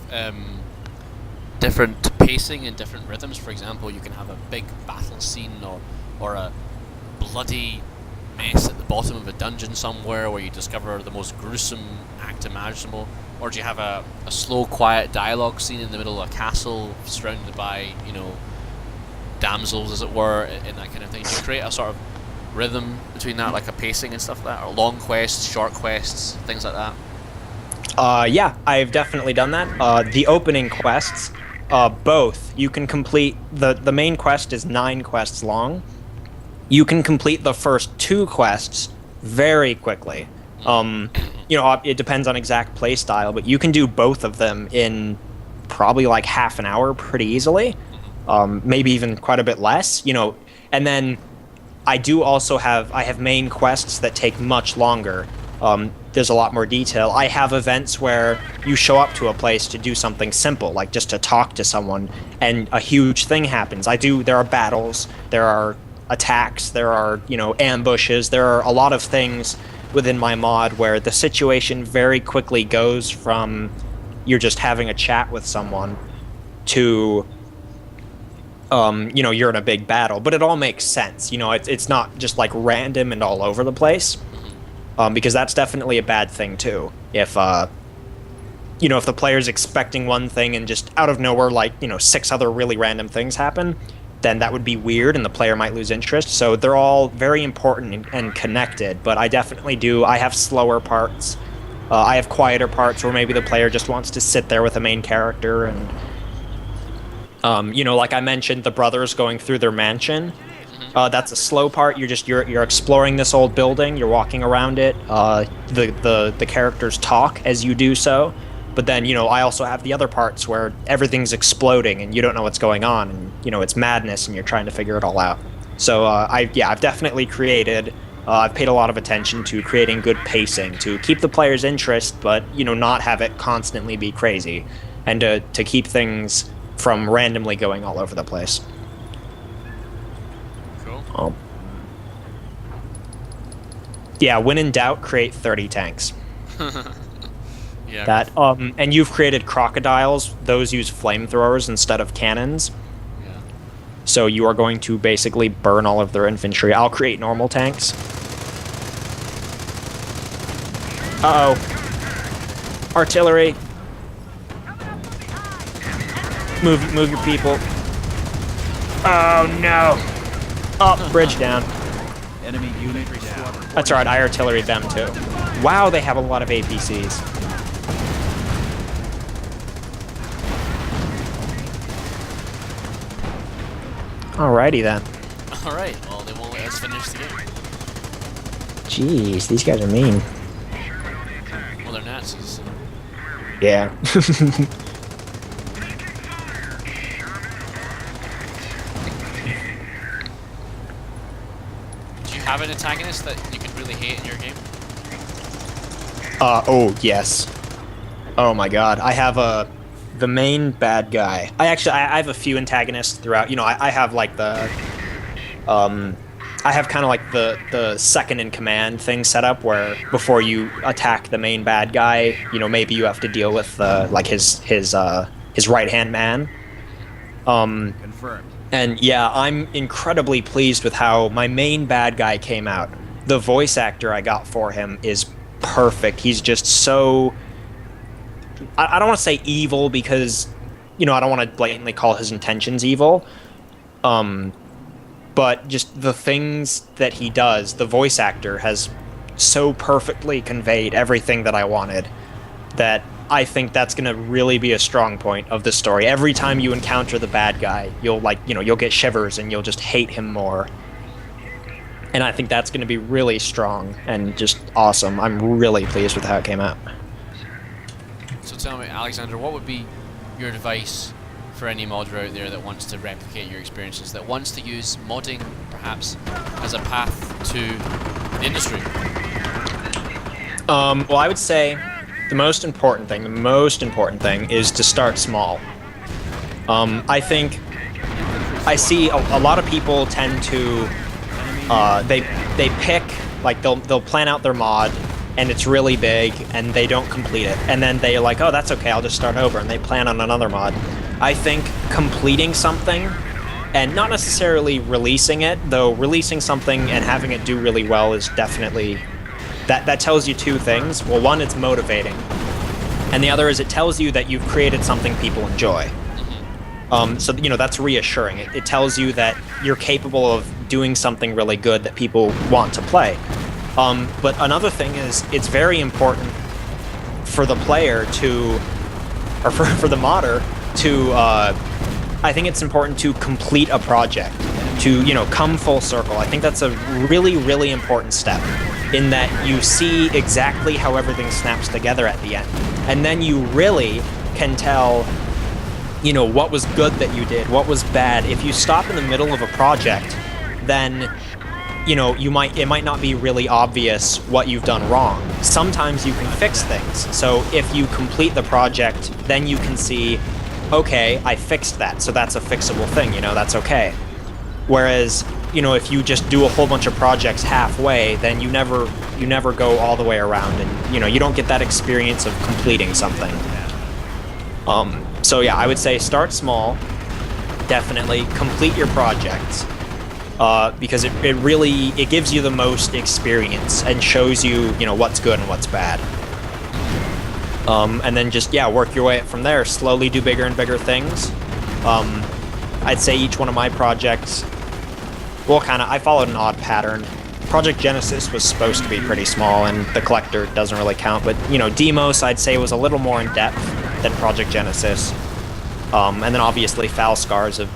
different pacing and different rhythms? For example, you can have a big battle scene, or a bloody mess at the bottom of a dungeon somewhere where you discover the most gruesome act imaginable, or do you have a slow, quiet dialogue scene in the middle of a castle surrounded by, you know, damsels, as it were, and that kind of thing? Do you create a sort of rhythm between that, like a pacing and stuff like that, or long quests, short quests, things like that? Yeah, I've definitely done that. The opening quests, both. You can complete the main quest is 9 quests long. You can complete the first 2 quests very quickly. You know, it depends on exact play style, but you can do both of them in probably like half an hour pretty easily, maybe even quite a bit less. You know, and then I have main quests that take much longer. There's a lot more detail. I have events where you show up to a place to do something simple, like just to talk to someone, and a huge thing happens. There are battles, there are attacks, there are, you know, ambushes, there are a lot of things within my mod where the situation very quickly goes from you're just having a chat with someone to you know, you're in a big battle, but it all makes sense. You know, it's not just like random and all over the place, because that's definitely a bad thing too. If you know, if the player's expecting one thing and just out of nowhere, like, you know, 6 other really random things happen, then that would be weird and the player might lose interest. So they're all very important and connected, but I definitely do. I have slower parts. I have quieter parts where maybe the player just wants to sit there with a main character, and you know, like I mentioned, the brothers going through their mansion. That's a slow part. You're exploring this old building. You're walking around it. The characters talk as you do so, But then, I also have the other parts where everything's exploding and you don't know what's going on, and it's madness and you're trying to figure it all out. So I've definitely created. I've paid a lot of attention to creating good pacing to keep the player's interest, but not have it constantly be crazy, and to keep things from randomly going all over the place. Cool. Yeah, when in doubt, create 30 tanks. Yeah. That and you've created crocodiles. Those use flamethrowers instead of cannons. Yeah. So you are going to basically burn all of their infantry. I'll create normal tanks. Uh-oh. Artillery. Move your people. Oh no. Up, bridge down. Enemy unit down. That's alright, I artilleried them too. Wow, they have a lot of APCs. Alrighty then. Alright, well, they won't let us finish the game. Jeez, these guys are mean. Well, they're Nazis. Yeah. Do you have an antagonist that you can really hate in your game? Oh, yes. Oh my god. I have the main bad guy. I have a few antagonists throughout. I have like the I have kind of like the second in command thing set up where before you attack the main bad guy, maybe you have to deal with like his right-hand man. Confirmed. And yeah, I'm incredibly pleased with how my main bad guy came out. The voice actor I got for him is perfect. He's just so... I don't want to say evil because, I don't want to blatantly call his intentions evil. But just the things that he does, the voice actor has so perfectly conveyed everything that I wanted that I think that's going to really be a strong point of the story. Every time you encounter the bad guy, you'll you'll get shivers and you'll just hate him more. And I think that's going to be really strong and just awesome. I'm really pleased with how it came out. So tell me, Alexander, what would be your advice for any modder out there that wants to replicate your experiences, that wants to use modding perhaps as a path to the industry? Well, I would say the most important thing is to start small. I think I see a lot of people tend to they pick, like they'll plan out their mod and it's really big and they don't complete it, and then they're like, oh, that's okay, I'll just start over, and they plan on another mod. I think completing something and not necessarily releasing it, though releasing something and having it do really well is definitely that tells you two things. Well, one, it's motivating, and the other is it tells you that you've created something people enjoy. So that's reassuring. It tells you that you're capable of doing something really good that people want to play. But another thing is, it's very important for the player to, or for the modder to, I think it's important to complete a project, to, come full circle. I think that's a really, really important step, in that you see exactly how everything snaps together at the end. And then you really can tell, what was good that you did, what was bad. If you stop in the middle of a project, then it might not be really obvious what you've done wrong. Sometimes you can fix things. So if you complete the project, then you can see, okay, I fixed that, so that's a fixable thing, that's okay. Whereas, if you just do a whole bunch of projects halfway, then you never go all the way around, and you don't get that experience of completing something. So yeah, I would say start small, definitely complete your projects. Because it really gives you the most experience and shows you what's good and what's bad. And then just work your way up from there. Slowly do bigger and bigger things. I'd say each one of my projects, I followed an odd pattern. Project Genesis was supposed to be pretty small, and the Collector doesn't really count. But Deimos, I'd say, was a little more in depth than Project Genesis. And then obviously Falskaar is a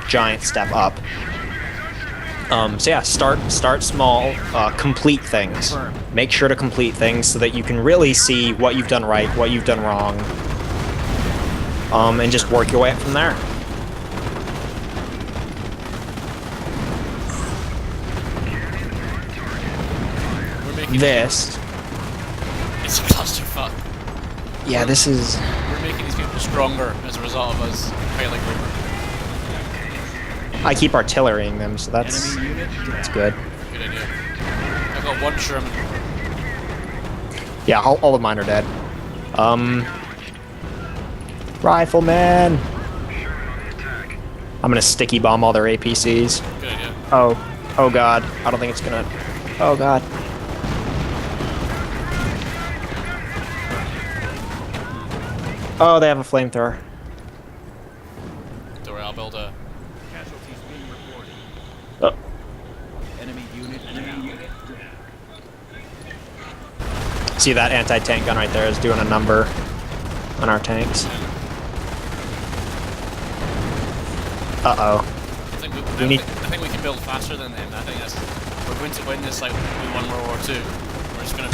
giant step up. So yeah, start small, complete things. Make sure to complete things so that you can really see what you've done right, what you've done wrong, and just work your way up from there. This. It's a clusterfuck. Yeah, this is. We're making these people stronger as a result of us failing over. I keep artillerying them, so that's good. Good idea. I've got one Sherman. Yeah, all of mine are dead. Rifleman. I'm gonna sticky bomb all their APCs. Good idea. Oh god. I don't think it's gonna. Oh god. Oh, they have a flamethrower. Don't worry, I'll build a. Casualties being reported. Oh. Enemy unit down. See that anti-tank gun right there is doing a number on our tanks. Uh-oh. I think we can build faster than them. I think we're going to win this like we won World War II. We're just going to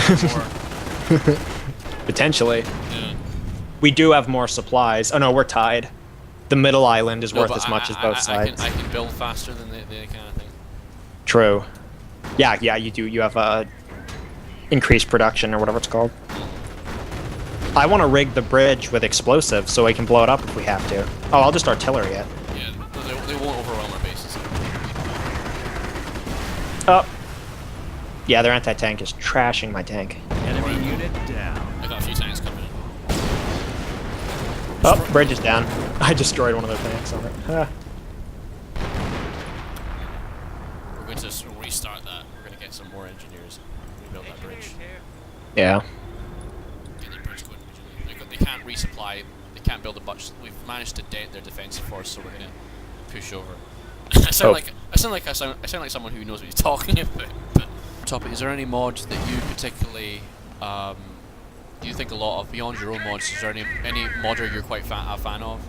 build more. Potentially. Yeah. We do have more supplies. Oh no, we're tied. The middle island is worth but as much as both sides. I can build faster than they can, I think. True. Yeah, you do. You have increased production or whatever it's called. I want to rig the bridge with explosives so we can blow it up if we have to. Oh, I'll just artillery it. Yeah, they won't overwhelm our bases. Oh. Yeah, their anti-tank is trashing my tank. Enemy unit down. I got a few tanks coming in. Oh, bridge is down. I destroyed one of their tanks on it. Ah. We're going to restart that. We're going to get some more engineers. Rebuild that bridge. Yeah. Get the bridge going originally. They can't resupply. They can't build a bunch. We've managed to dent their defensive force, so we're going to push over. I sound like someone who knows what he's talking about. But topic: is there any mods that you particularly do you think a lot of beyond your own mods? Is there any modder you're quite a fan of?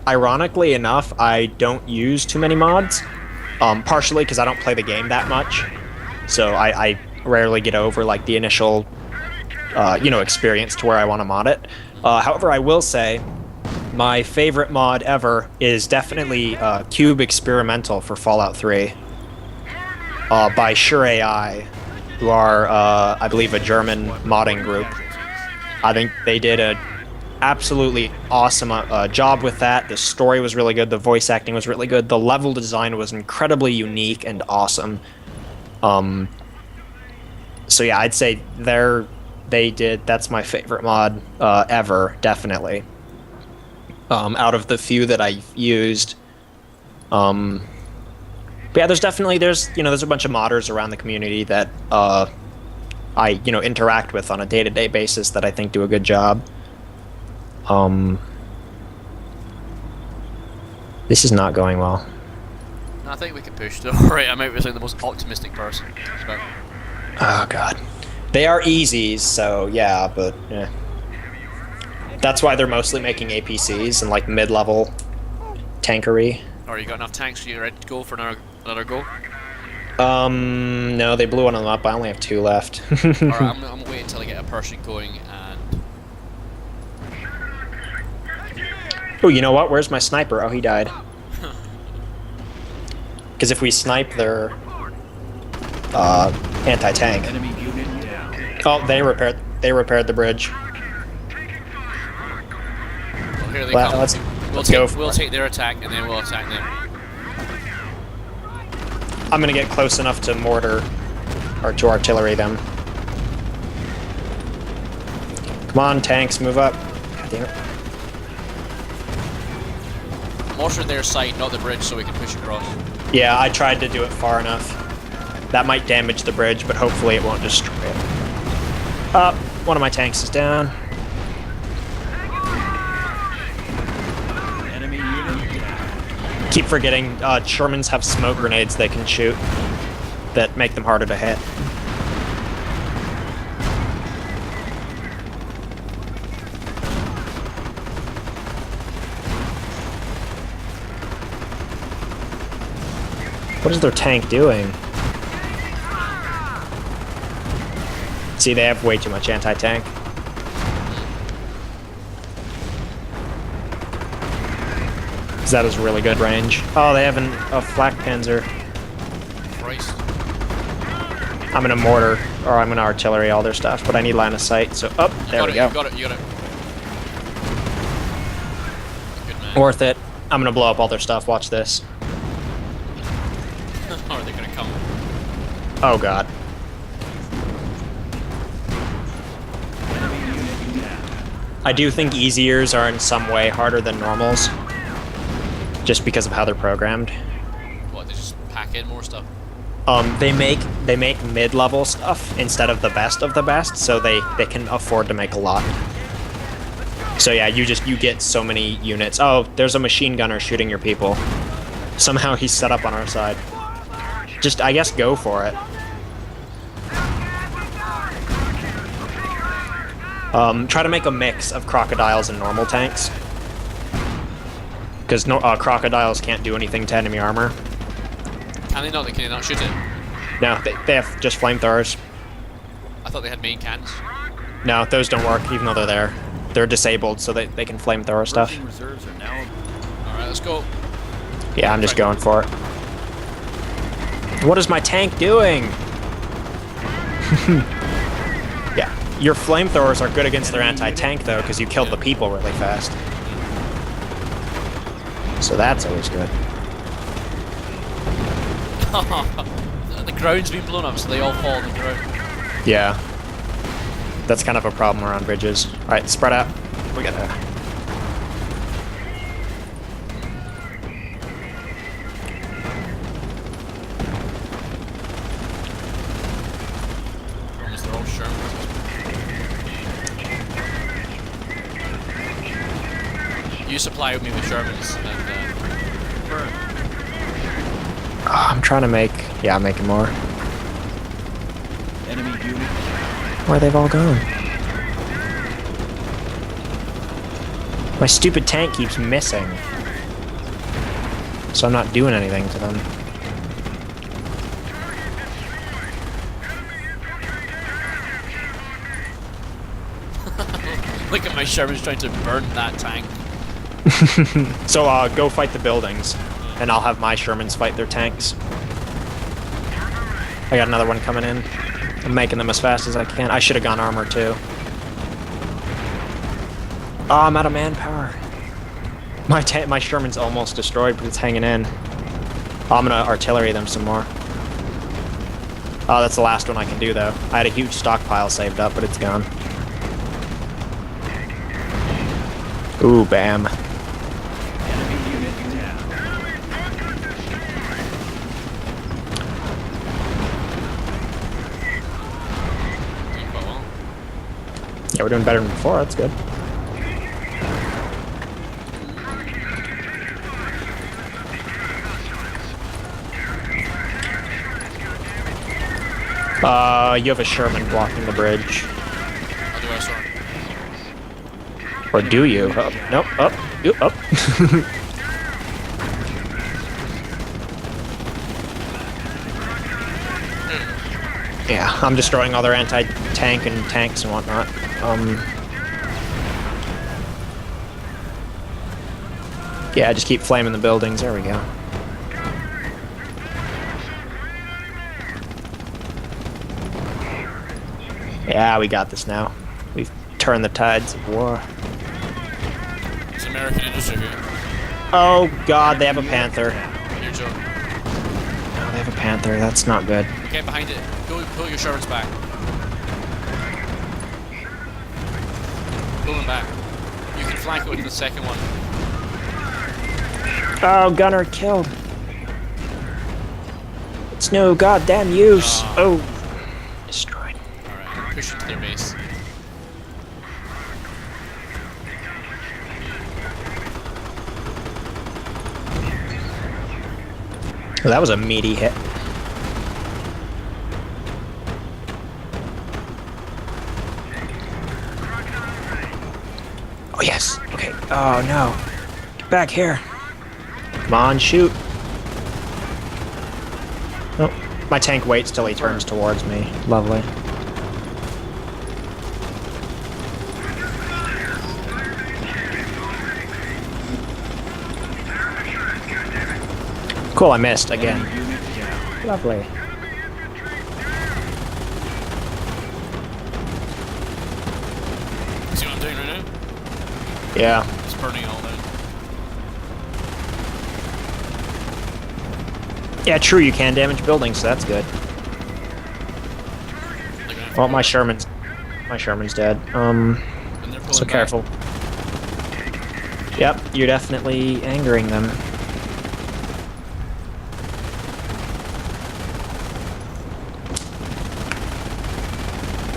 Ironically enough, I don't use too many mods. Partially because I don't play the game that much, so I rarely get over like the initial, experience to where I want to mod it. However, I will say my favorite mod ever is definitely Cube Experimental for Fallout 3 by Sure AI, who are, I believe, a German modding group. I think they did a absolutely awesome job with that. The story was really good. The voice acting was really good. The level design was incredibly unique and awesome. So yeah, I'd say that's my favorite mod ever, definitely. Out of the few that I've used. But yeah, there's a bunch of modders around the community that I interact with on a day-to-day basis that I think do a good job. This is not going well. I think we can push though. Right, I might be like the most optimistic person. Oh god. They are easies, so yeah, but yeah. That's why they're mostly making APCs and like mid-level tankery. Alright, you got enough tanks? You ready to go for another go? No, they blew one of them up. I only have 2 left. Alright, I'm gonna wait until I get a person going and... Oh, you know what? Where's my sniper? Oh, he died. Because if we snipe their anti-tank... Enemy unit down. Oh, they repaired the bridge. Well, here they Well, come. We'll take their attack and then we'll attack them. I'm gonna get close enough to mortar, or to artillery them. Come on, tanks, move up. God damn it. Mortar their side, not the bridge, so we can push across. Yeah, I tried to do it far enough. That might damage the bridge, but hopefully it won't destroy it. One of my tanks is down. Enemy unit down. Keep forgetting, Shermans have smoke grenades they can shoot that make them harder to hit. What is their tank doing? See, they have way too much anti-tank. Because that is really good range. Oh, they have a flak panzer. Christ. I'm gonna mortar, or I'm gonna artillery all their stuff, but I need line of sight, so up, there we go. You got it. Good man. Worth it. I'm gonna blow up all their stuff, watch this. Or are they gonna come? Oh god. I do think easiers are in some way harder than normals. Just because of how they're programmed. What, they just pack in more stuff? They make mid-level stuff instead of the best of the best, so they can afford to make a lot. So yeah, you get so many units. Oh, there's a machine gunner shooting your people. Somehow he's set up on our side. Just, I guess, go for it. Try to make a mix of crocodiles and normal tanks. Because crocodiles can't do anything to enemy armor. Can they not? Can they not shoot it? No, they have just flamethrowers. I thought they had main cannons. No, those don't work, even though they're there. They're disabled, so they can flamethrower stuff. Reserves are now. Alright, let's go. Yeah, I'm just going for it. What is my tank doing? Yeah, your flamethrowers are good against their anti-tank, though, because you killed the people really fast. So that's always good. The ground's been blown up, so they all fall on the ground. Yeah. That's kind of a problem around bridges. Alright, spread out. We got that. They're all Shermans. You supply me with Shermans, and Oh, I'm trying to make... Yeah, I'm making more. Enemy unit. Where they've all gone? My stupid tank keeps missing. So I'm not doing anything to them. look at my Shermans trying to burn that tank. So go fight the buildings, and I'll have my Shermans fight their tanks. I got another one coming in. I'm making them as fast as I can. I should have gone armor too. Oh, I'm out of manpower. My Sherman's almost destroyed, but it's hanging in. Oh, I'm gonna artillery them some more. Oh, that's the last one I can do though. I had a huge stockpile saved up, but it's gone. Ooh, bam. Enemy unit down. Doing quite well. Yeah, we're doing better than before. That's good. You have a Sherman blocking the bridge. I'll do our sword. Or do you? Up. Nope. Up. Oop, up. Yeah, I'm destroying all their anti-tank and tanks and whatnot. Yeah, just keep flaming the buildings. There we go. Yeah, we got this now. We've turned the tides of war. It's American industry here. Oh god, they have a panther. Here, Joe. Oh, they have a panther. That's not good. Get behind it. Go pull your Shermans back. Pull them back. You can flank it with the second one. Oh, gunner killed. It's no goddamn use. Oh. Destroyed. Alright, push into their base. Well, that was a meaty hit. Oh, yes. Okay. Oh, no. Get back here. Come on, shoot. My tank waits till he turns towards me. Lovely. Cool, I missed again. Lovely. See what I'm doing right now? Yeah. It's burning all down. Yeah, true, you can damage buildings, so that's good. Well, my Sherman's dead. So careful. Yep, you're definitely angering them.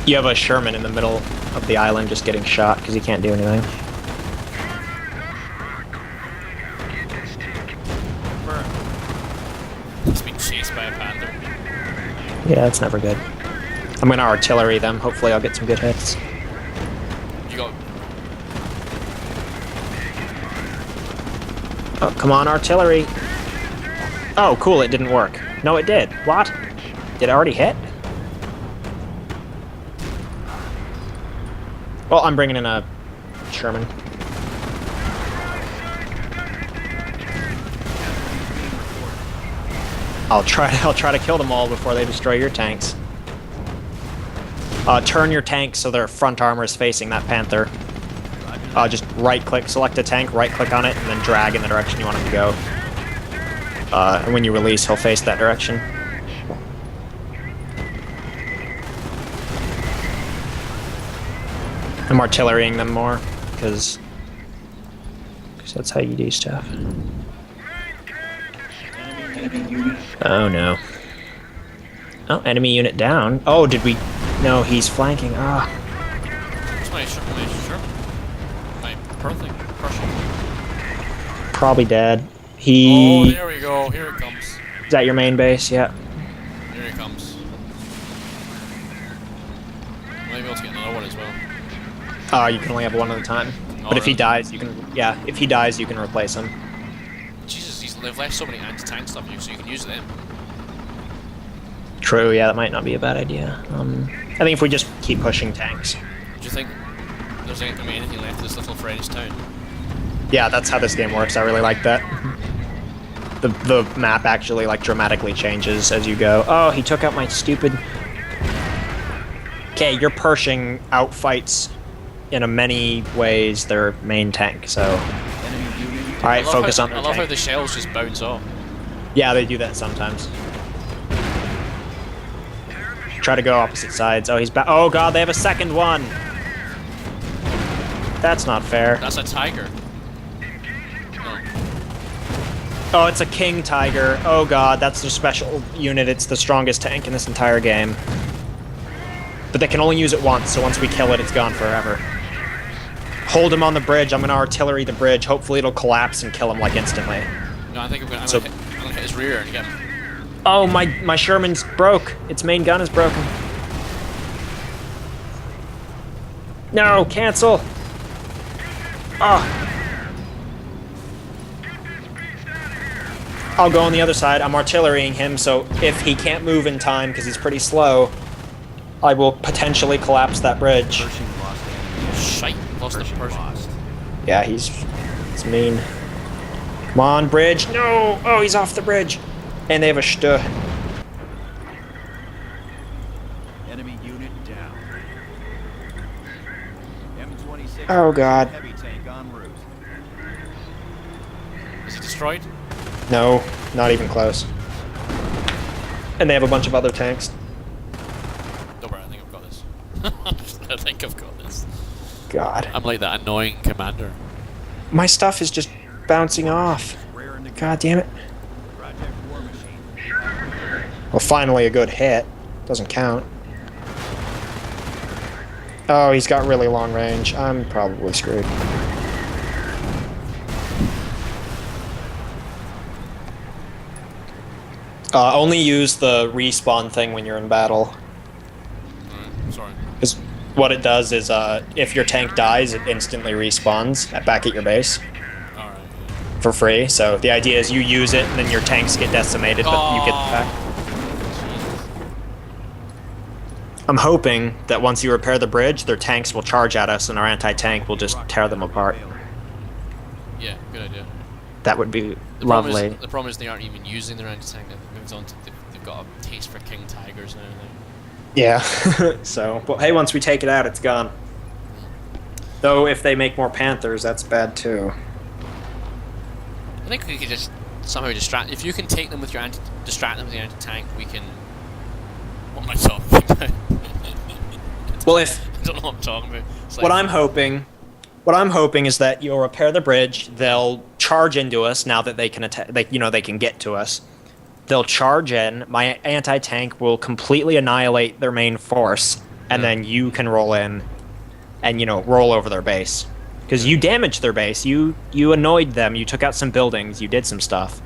You have a Sherman in the middle of the island just getting shot because he can't do anything. He's being chased by a panther. Yeah, that's never good. I'm gonna artillery them. Hopefully I'll get some good hits. You got... Oh, come on, artillery. Oh, cool, it didn't work. No, it did. What? Did it already hit? Well, I'm bringing in a Sherman. I'll try to kill them all before they destroy your tanks. Turn your tank so their front armor is facing that panther. Just right-click, select a tank, right-click on it, and then drag in the direction you want him to go. And when you release, he'll face that direction. I'm artillerying them more, because that's how you do stuff. Oh no. Oh, enemy unit down. Oh, did we... No, he's flanking. Ah. What's my Sherman? My Perthing? Crushing. Probably dead. Oh, He... there we go. Here it comes. Is that your main base? Yeah. Here it comes. Might be able to get another one as well. You can only have one at a time. Oh, But if he really? dies, you can... Yeah, if he dies, you can replace him. Jesus, they've left so many anti-tank stuff here, so you can use them. True, yeah, that might not be a bad idea. I think if we just keep pushing tanks. Do you think there's anything left of this little French town? Yeah, that's how this game works. I really like that. The map actually like dramatically changes as you go. Oh, he took out my stupid... Okay, your Pershing outfights in a many ways their main tank, so... Alright, focus on I their love how tank. the shells just bounce off. Yeah, they do that sometimes. Try to go opposite sides. Oh, he's back. Oh god, they have a second one! That's not fair. That's a tiger. Oh, it's a King Tiger. Oh god, that's their special unit. It's the strongest tank in this entire game. But they can only use it once, so once we kill it, it's gone forever. Hold him on the bridge. I'm gonna artillery the bridge. Hopefully it'll collapse and kill him, like, instantly. No, I think I'm gonna hit his rear and get him. Oh, my Sherman's broke. Its main gun is broken. No, cancel! Oh. I'll go on the other side. I'm artillerying him, so if he can't move in time, because he's pretty slow, I will potentially collapse that bridge. Pershing lost enemy. Shite, lost the Pershing Pershing. lost. Yeah, it's mean. Come on, bridge. No! Oh, he's off the bridge. And they have a Stu. Enemy unit down. M26. Oh, God. Heavy tank en route. Is he destroyed? No, not even close. And they have a bunch of other tanks. Don't worry, I think I've got this. I think I've got this. God. I'm like that annoying commander. My stuff is just bouncing off. Rare in the God damn it. Project War Machine. Well, finally a good hit. Doesn't count. Oh, he's got really long range. I'm probably screwed. Only use the respawn thing when you're in battle. Alright, sorry. Because what it does is, if your tank dies, it instantly respawns back at your base Alright. for free. So the idea is you use it, and then your tanks get decimated, but you get them back. I'm hoping that once you repair the bridge, their tanks will charge at us and our anti-tank will just tear them apart. Yeah, good idea. That would be The lovely. the problem is they aren't even using their anti-tank. They've moved on to they've got a taste for king tigers now. Yeah. So, but hey, once we take it out, it's gone. Though if they make more panthers, that's bad too. I think we could just somehow distract. If you can take them with your distract them with your anti-tank, we can. What am I talking about? Well, if I don't know what I'm talking about. It's what like- I'm hoping is that you'll repair the bridge. They'll charge into us now that they can attack. They can get to us. They'll charge in. My anti-tank will completely annihilate their main force, and then you can roll in, and roll over their base, because you damaged their base. You annoyed them. You took out some buildings. You did some stuff.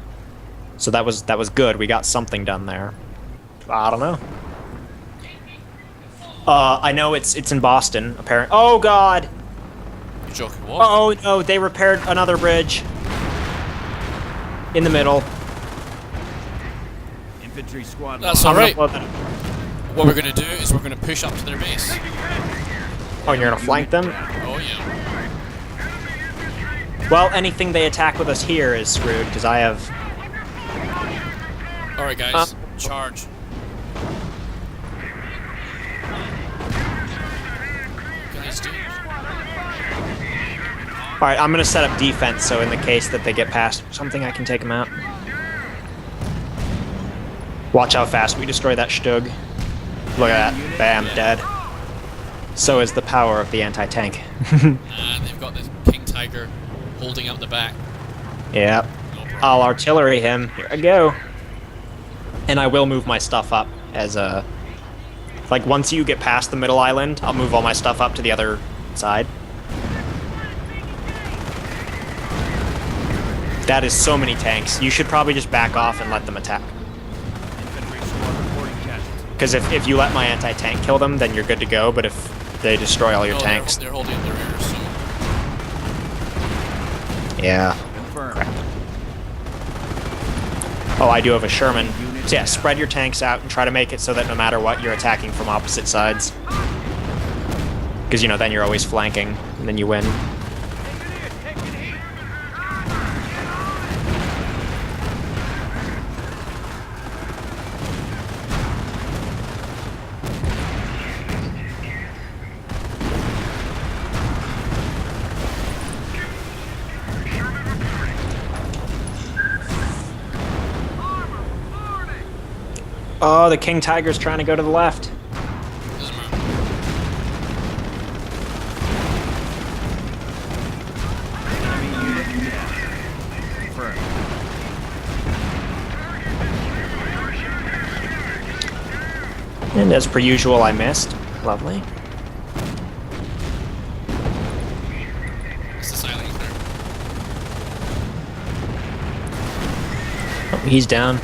So that was good. We got something done there. I don't know. I know it's in Boston. Apparently. Oh God. You're joking. What? Oh no, they repaired another bridge. In the middle. Infantry squad. That's I'm alright. gonna blow that- What we're gonna do is we're gonna push up to their base. Oh, and you're gonna flank them? Oh yeah. Well, anything they attack with us here is screwed, because I have... Alright guys, charge. Guys, do. Alright, I'm gonna set up defense, so in the case that they get past something, I can take them out. Watch how fast we destroy that Stug. Look at that. Bam, dead. So is the power of the anti-tank. And they've got this king tiger holding out the back. Yep. No problem. I'll artillery him. Here I go. And I will move my stuff up as a... Like, once you get past the middle island, I'll move all my stuff up to the other side. That is so many tanks. You should probably just back off and let them attack. Infantry squad reporting casualties. Because if you let my anti-tank kill them, then you're good to go, but if they destroy all your No, tanks... They're holding up their rear, so Yeah. Confirmed. Oh, I do have a Sherman. So yeah, spread your tanks out and try to make it so that no matter what, you're attacking from opposite sides. Because, then you're always flanking, and then you win. Oh, the King Tiger's trying to go to the left. doesn't matter. Enemy unit down. Confirmed. And as per usual, I missed. Lovely. It's the silent ether. Oh, he's down.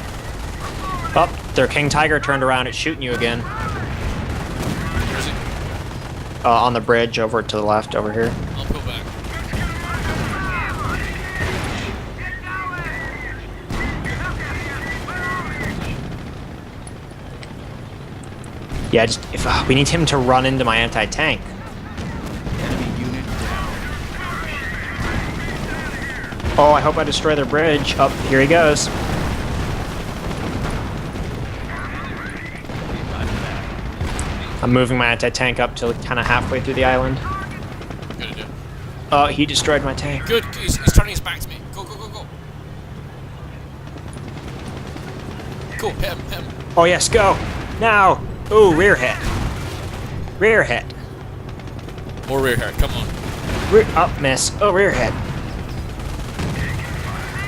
Oh, their King Tiger turned around. It's shooting you again. Where is it? On the bridge over to the left, over here. I'll pull back. Yeah, just if we need him to run into my anti-tank. Enemy unit down. Oh, I hope I destroy their bridge. Oh, here he goes. Roger that. I'm moving my anti-tank up to kind of halfway through the island. Good idea. Oh, he destroyed my tank. Good. He's turning his back to me. Go, go, go, go. Go, hit him, hit him. Oh yes, go now. Ooh, rear hit. Rear hit. More rear hard, come on. Oh, miss. Oh, rear hit.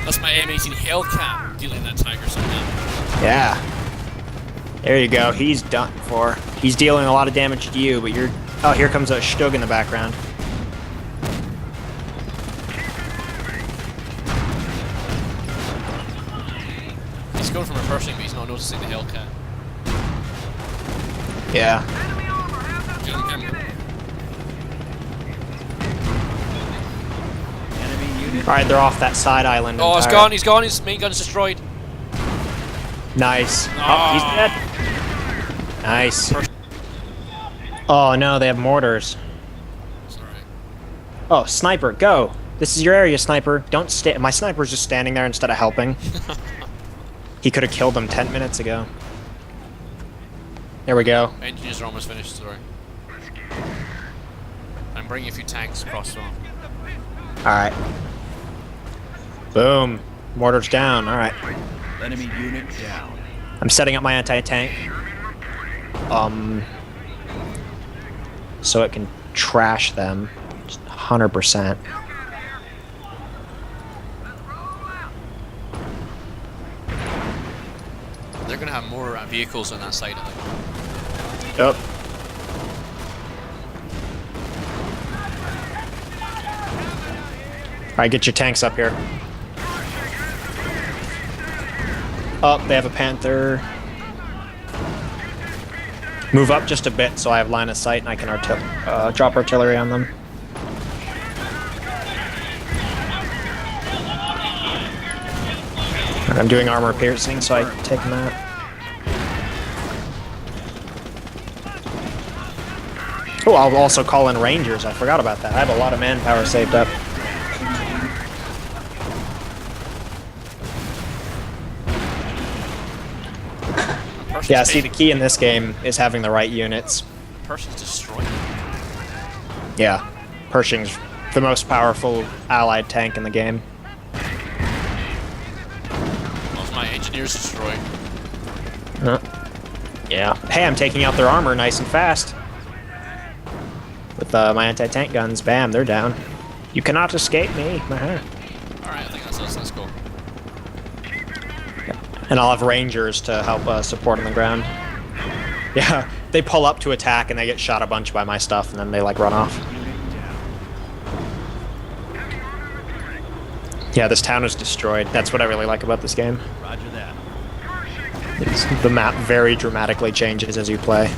That's my M18 Hellcat dealing that tiger some damage. Yeah. There you go. He's done for. He's dealing a lot of damage to you, but you're... Oh, here comes a Stug in the background. He's going from reversing, but he's not noticing the Hellcat. Yeah. Get him, get him. Enemy unit. Alright, they're off that side island. Oh, he's entirely. gone, his main gun's destroyed. Nice. Oh, Ah. he's dead. Nice. Oh no, they have mortars. It's alright. Oh, sniper, go! This is your area, sniper. Don't stay. My sniper's just standing there instead of helping. He could have killed them 10 minutes ago. There we go. Engineers are almost finished, sorry. I'm bringing a few tanks across the Alright. Boom. Mortar's down. Alright. Enemy unit down. I'm setting up my anti-tank. So it can trash them. 100%. They're gonna have more vehicles on that side of them. Yep. Alright, get your tanks up here. Oh, they have a Panther. Move up just a bit so I have line of sight and I can drop artillery on them. And I'm doing armor piercing, so I take them out. Oh, I'll also call in rangers. I forgot about that. I have a lot of manpower saved up. Yeah, see, the key in this game is having the right units. Pershing's destroyed. Yeah, Pershing's the most powerful allied tank in the game. Well, my engineers destroyed. Yeah. Hey, I'm taking out their armor nice and fast. With my anti-tank guns. Bam, they're down. You cannot escape me. Alright, I think that's us. Let's go. And I'll have rangers to help support on the ground. Yeah, they pull up to attack and they get shot a bunch by my stuff and then they like run off. Yeah, this town is destroyed. That's what I really like about this game. Roger that. The map very dramatically changes as you play.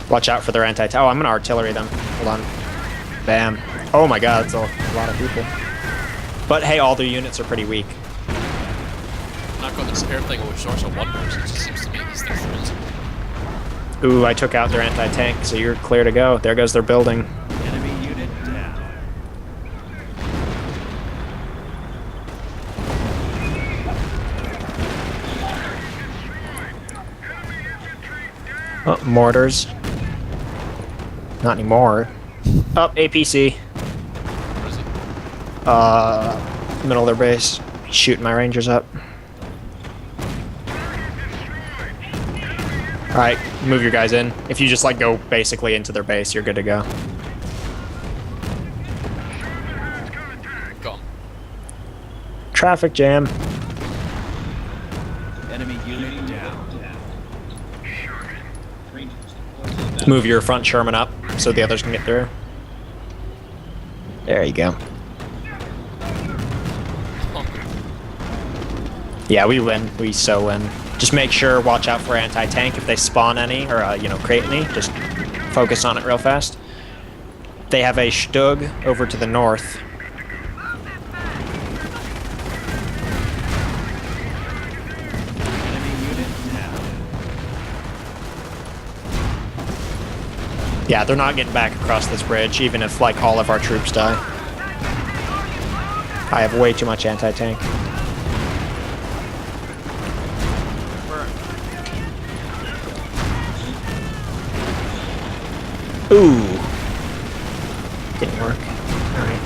Watch out for their anti-tank. Oh, I'm gonna artillery them. Hold on. Bam. Oh my god, that's a lot of people. But hey, all their units are pretty weak. I've got this air thing which sorts of wonders. It just seems to make these things amazing. Ooh, I took out their anti-tank, so you're clear to go. There goes their building. Enemy unit down. Oh, mortars. Not anymore. Up, APC. Where is he? Middle of their base. Shooting my rangers up. Alright, move your guys in. If you just like go basically into their base, you're good to go. Got him. Traffic jam. Enemy unit down. Move your front Sherman up so the others can get through. There you go. Oh, Yeah, we win. We so win. Just make sure, watch out for anti-tank if they spawn any, or, you know, create any. Just focus on it real fast. They have a Stug over to the north. Enemy unit down. Yeah, they're not getting back across this bridge, even if, like, all of our troops die. I have way too much anti-tank. Ooh. Didn't work. Alright.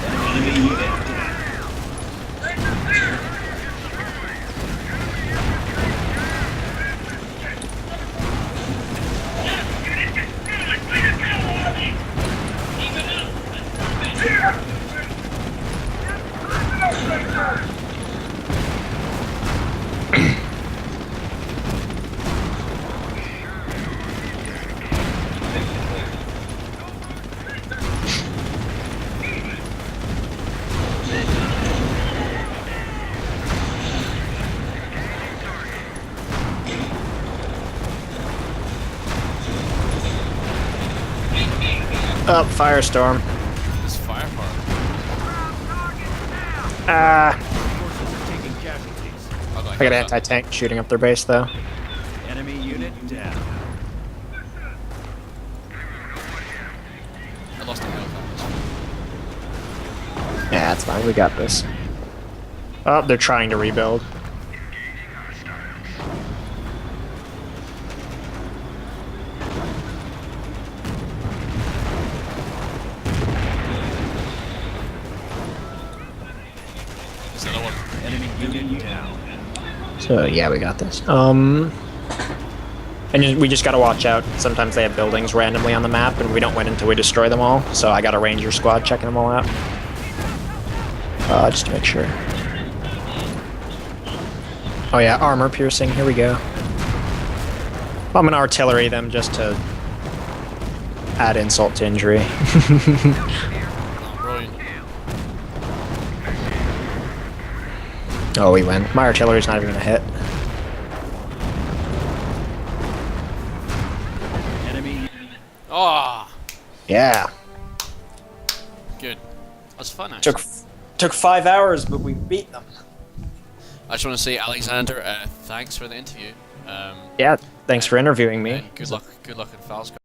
Enemy unit down. Up, firestorm. This firepower. Ah, Forces are taking casualties. Oh, I got an anti-tank shooting up their base though. Enemy unit down. I lost a helicopter. Yeah, that's fine. We got this. Oh, they're trying to rebuild. There's another one. Enemy unit down. So yeah, we got this. We just gotta watch out. Sometimes they have buildings randomly on the map, and we don't win until we destroy them all. So I got a ranger squad checking them all out. Just to make sure. Oh yeah, armor piercing. Here we go. I'm gonna artillery them just to add insult to injury. Oh, brilliant. Oh, we win. My artillery's not even gonna hit. Enemy. Oh, Yeah. good. That was fun, actually. Took 5 hours, but we beat them. I just want to say, Alexander, thanks for the interview. Yeah. Thanks for interviewing me. And good luck in Falskaar.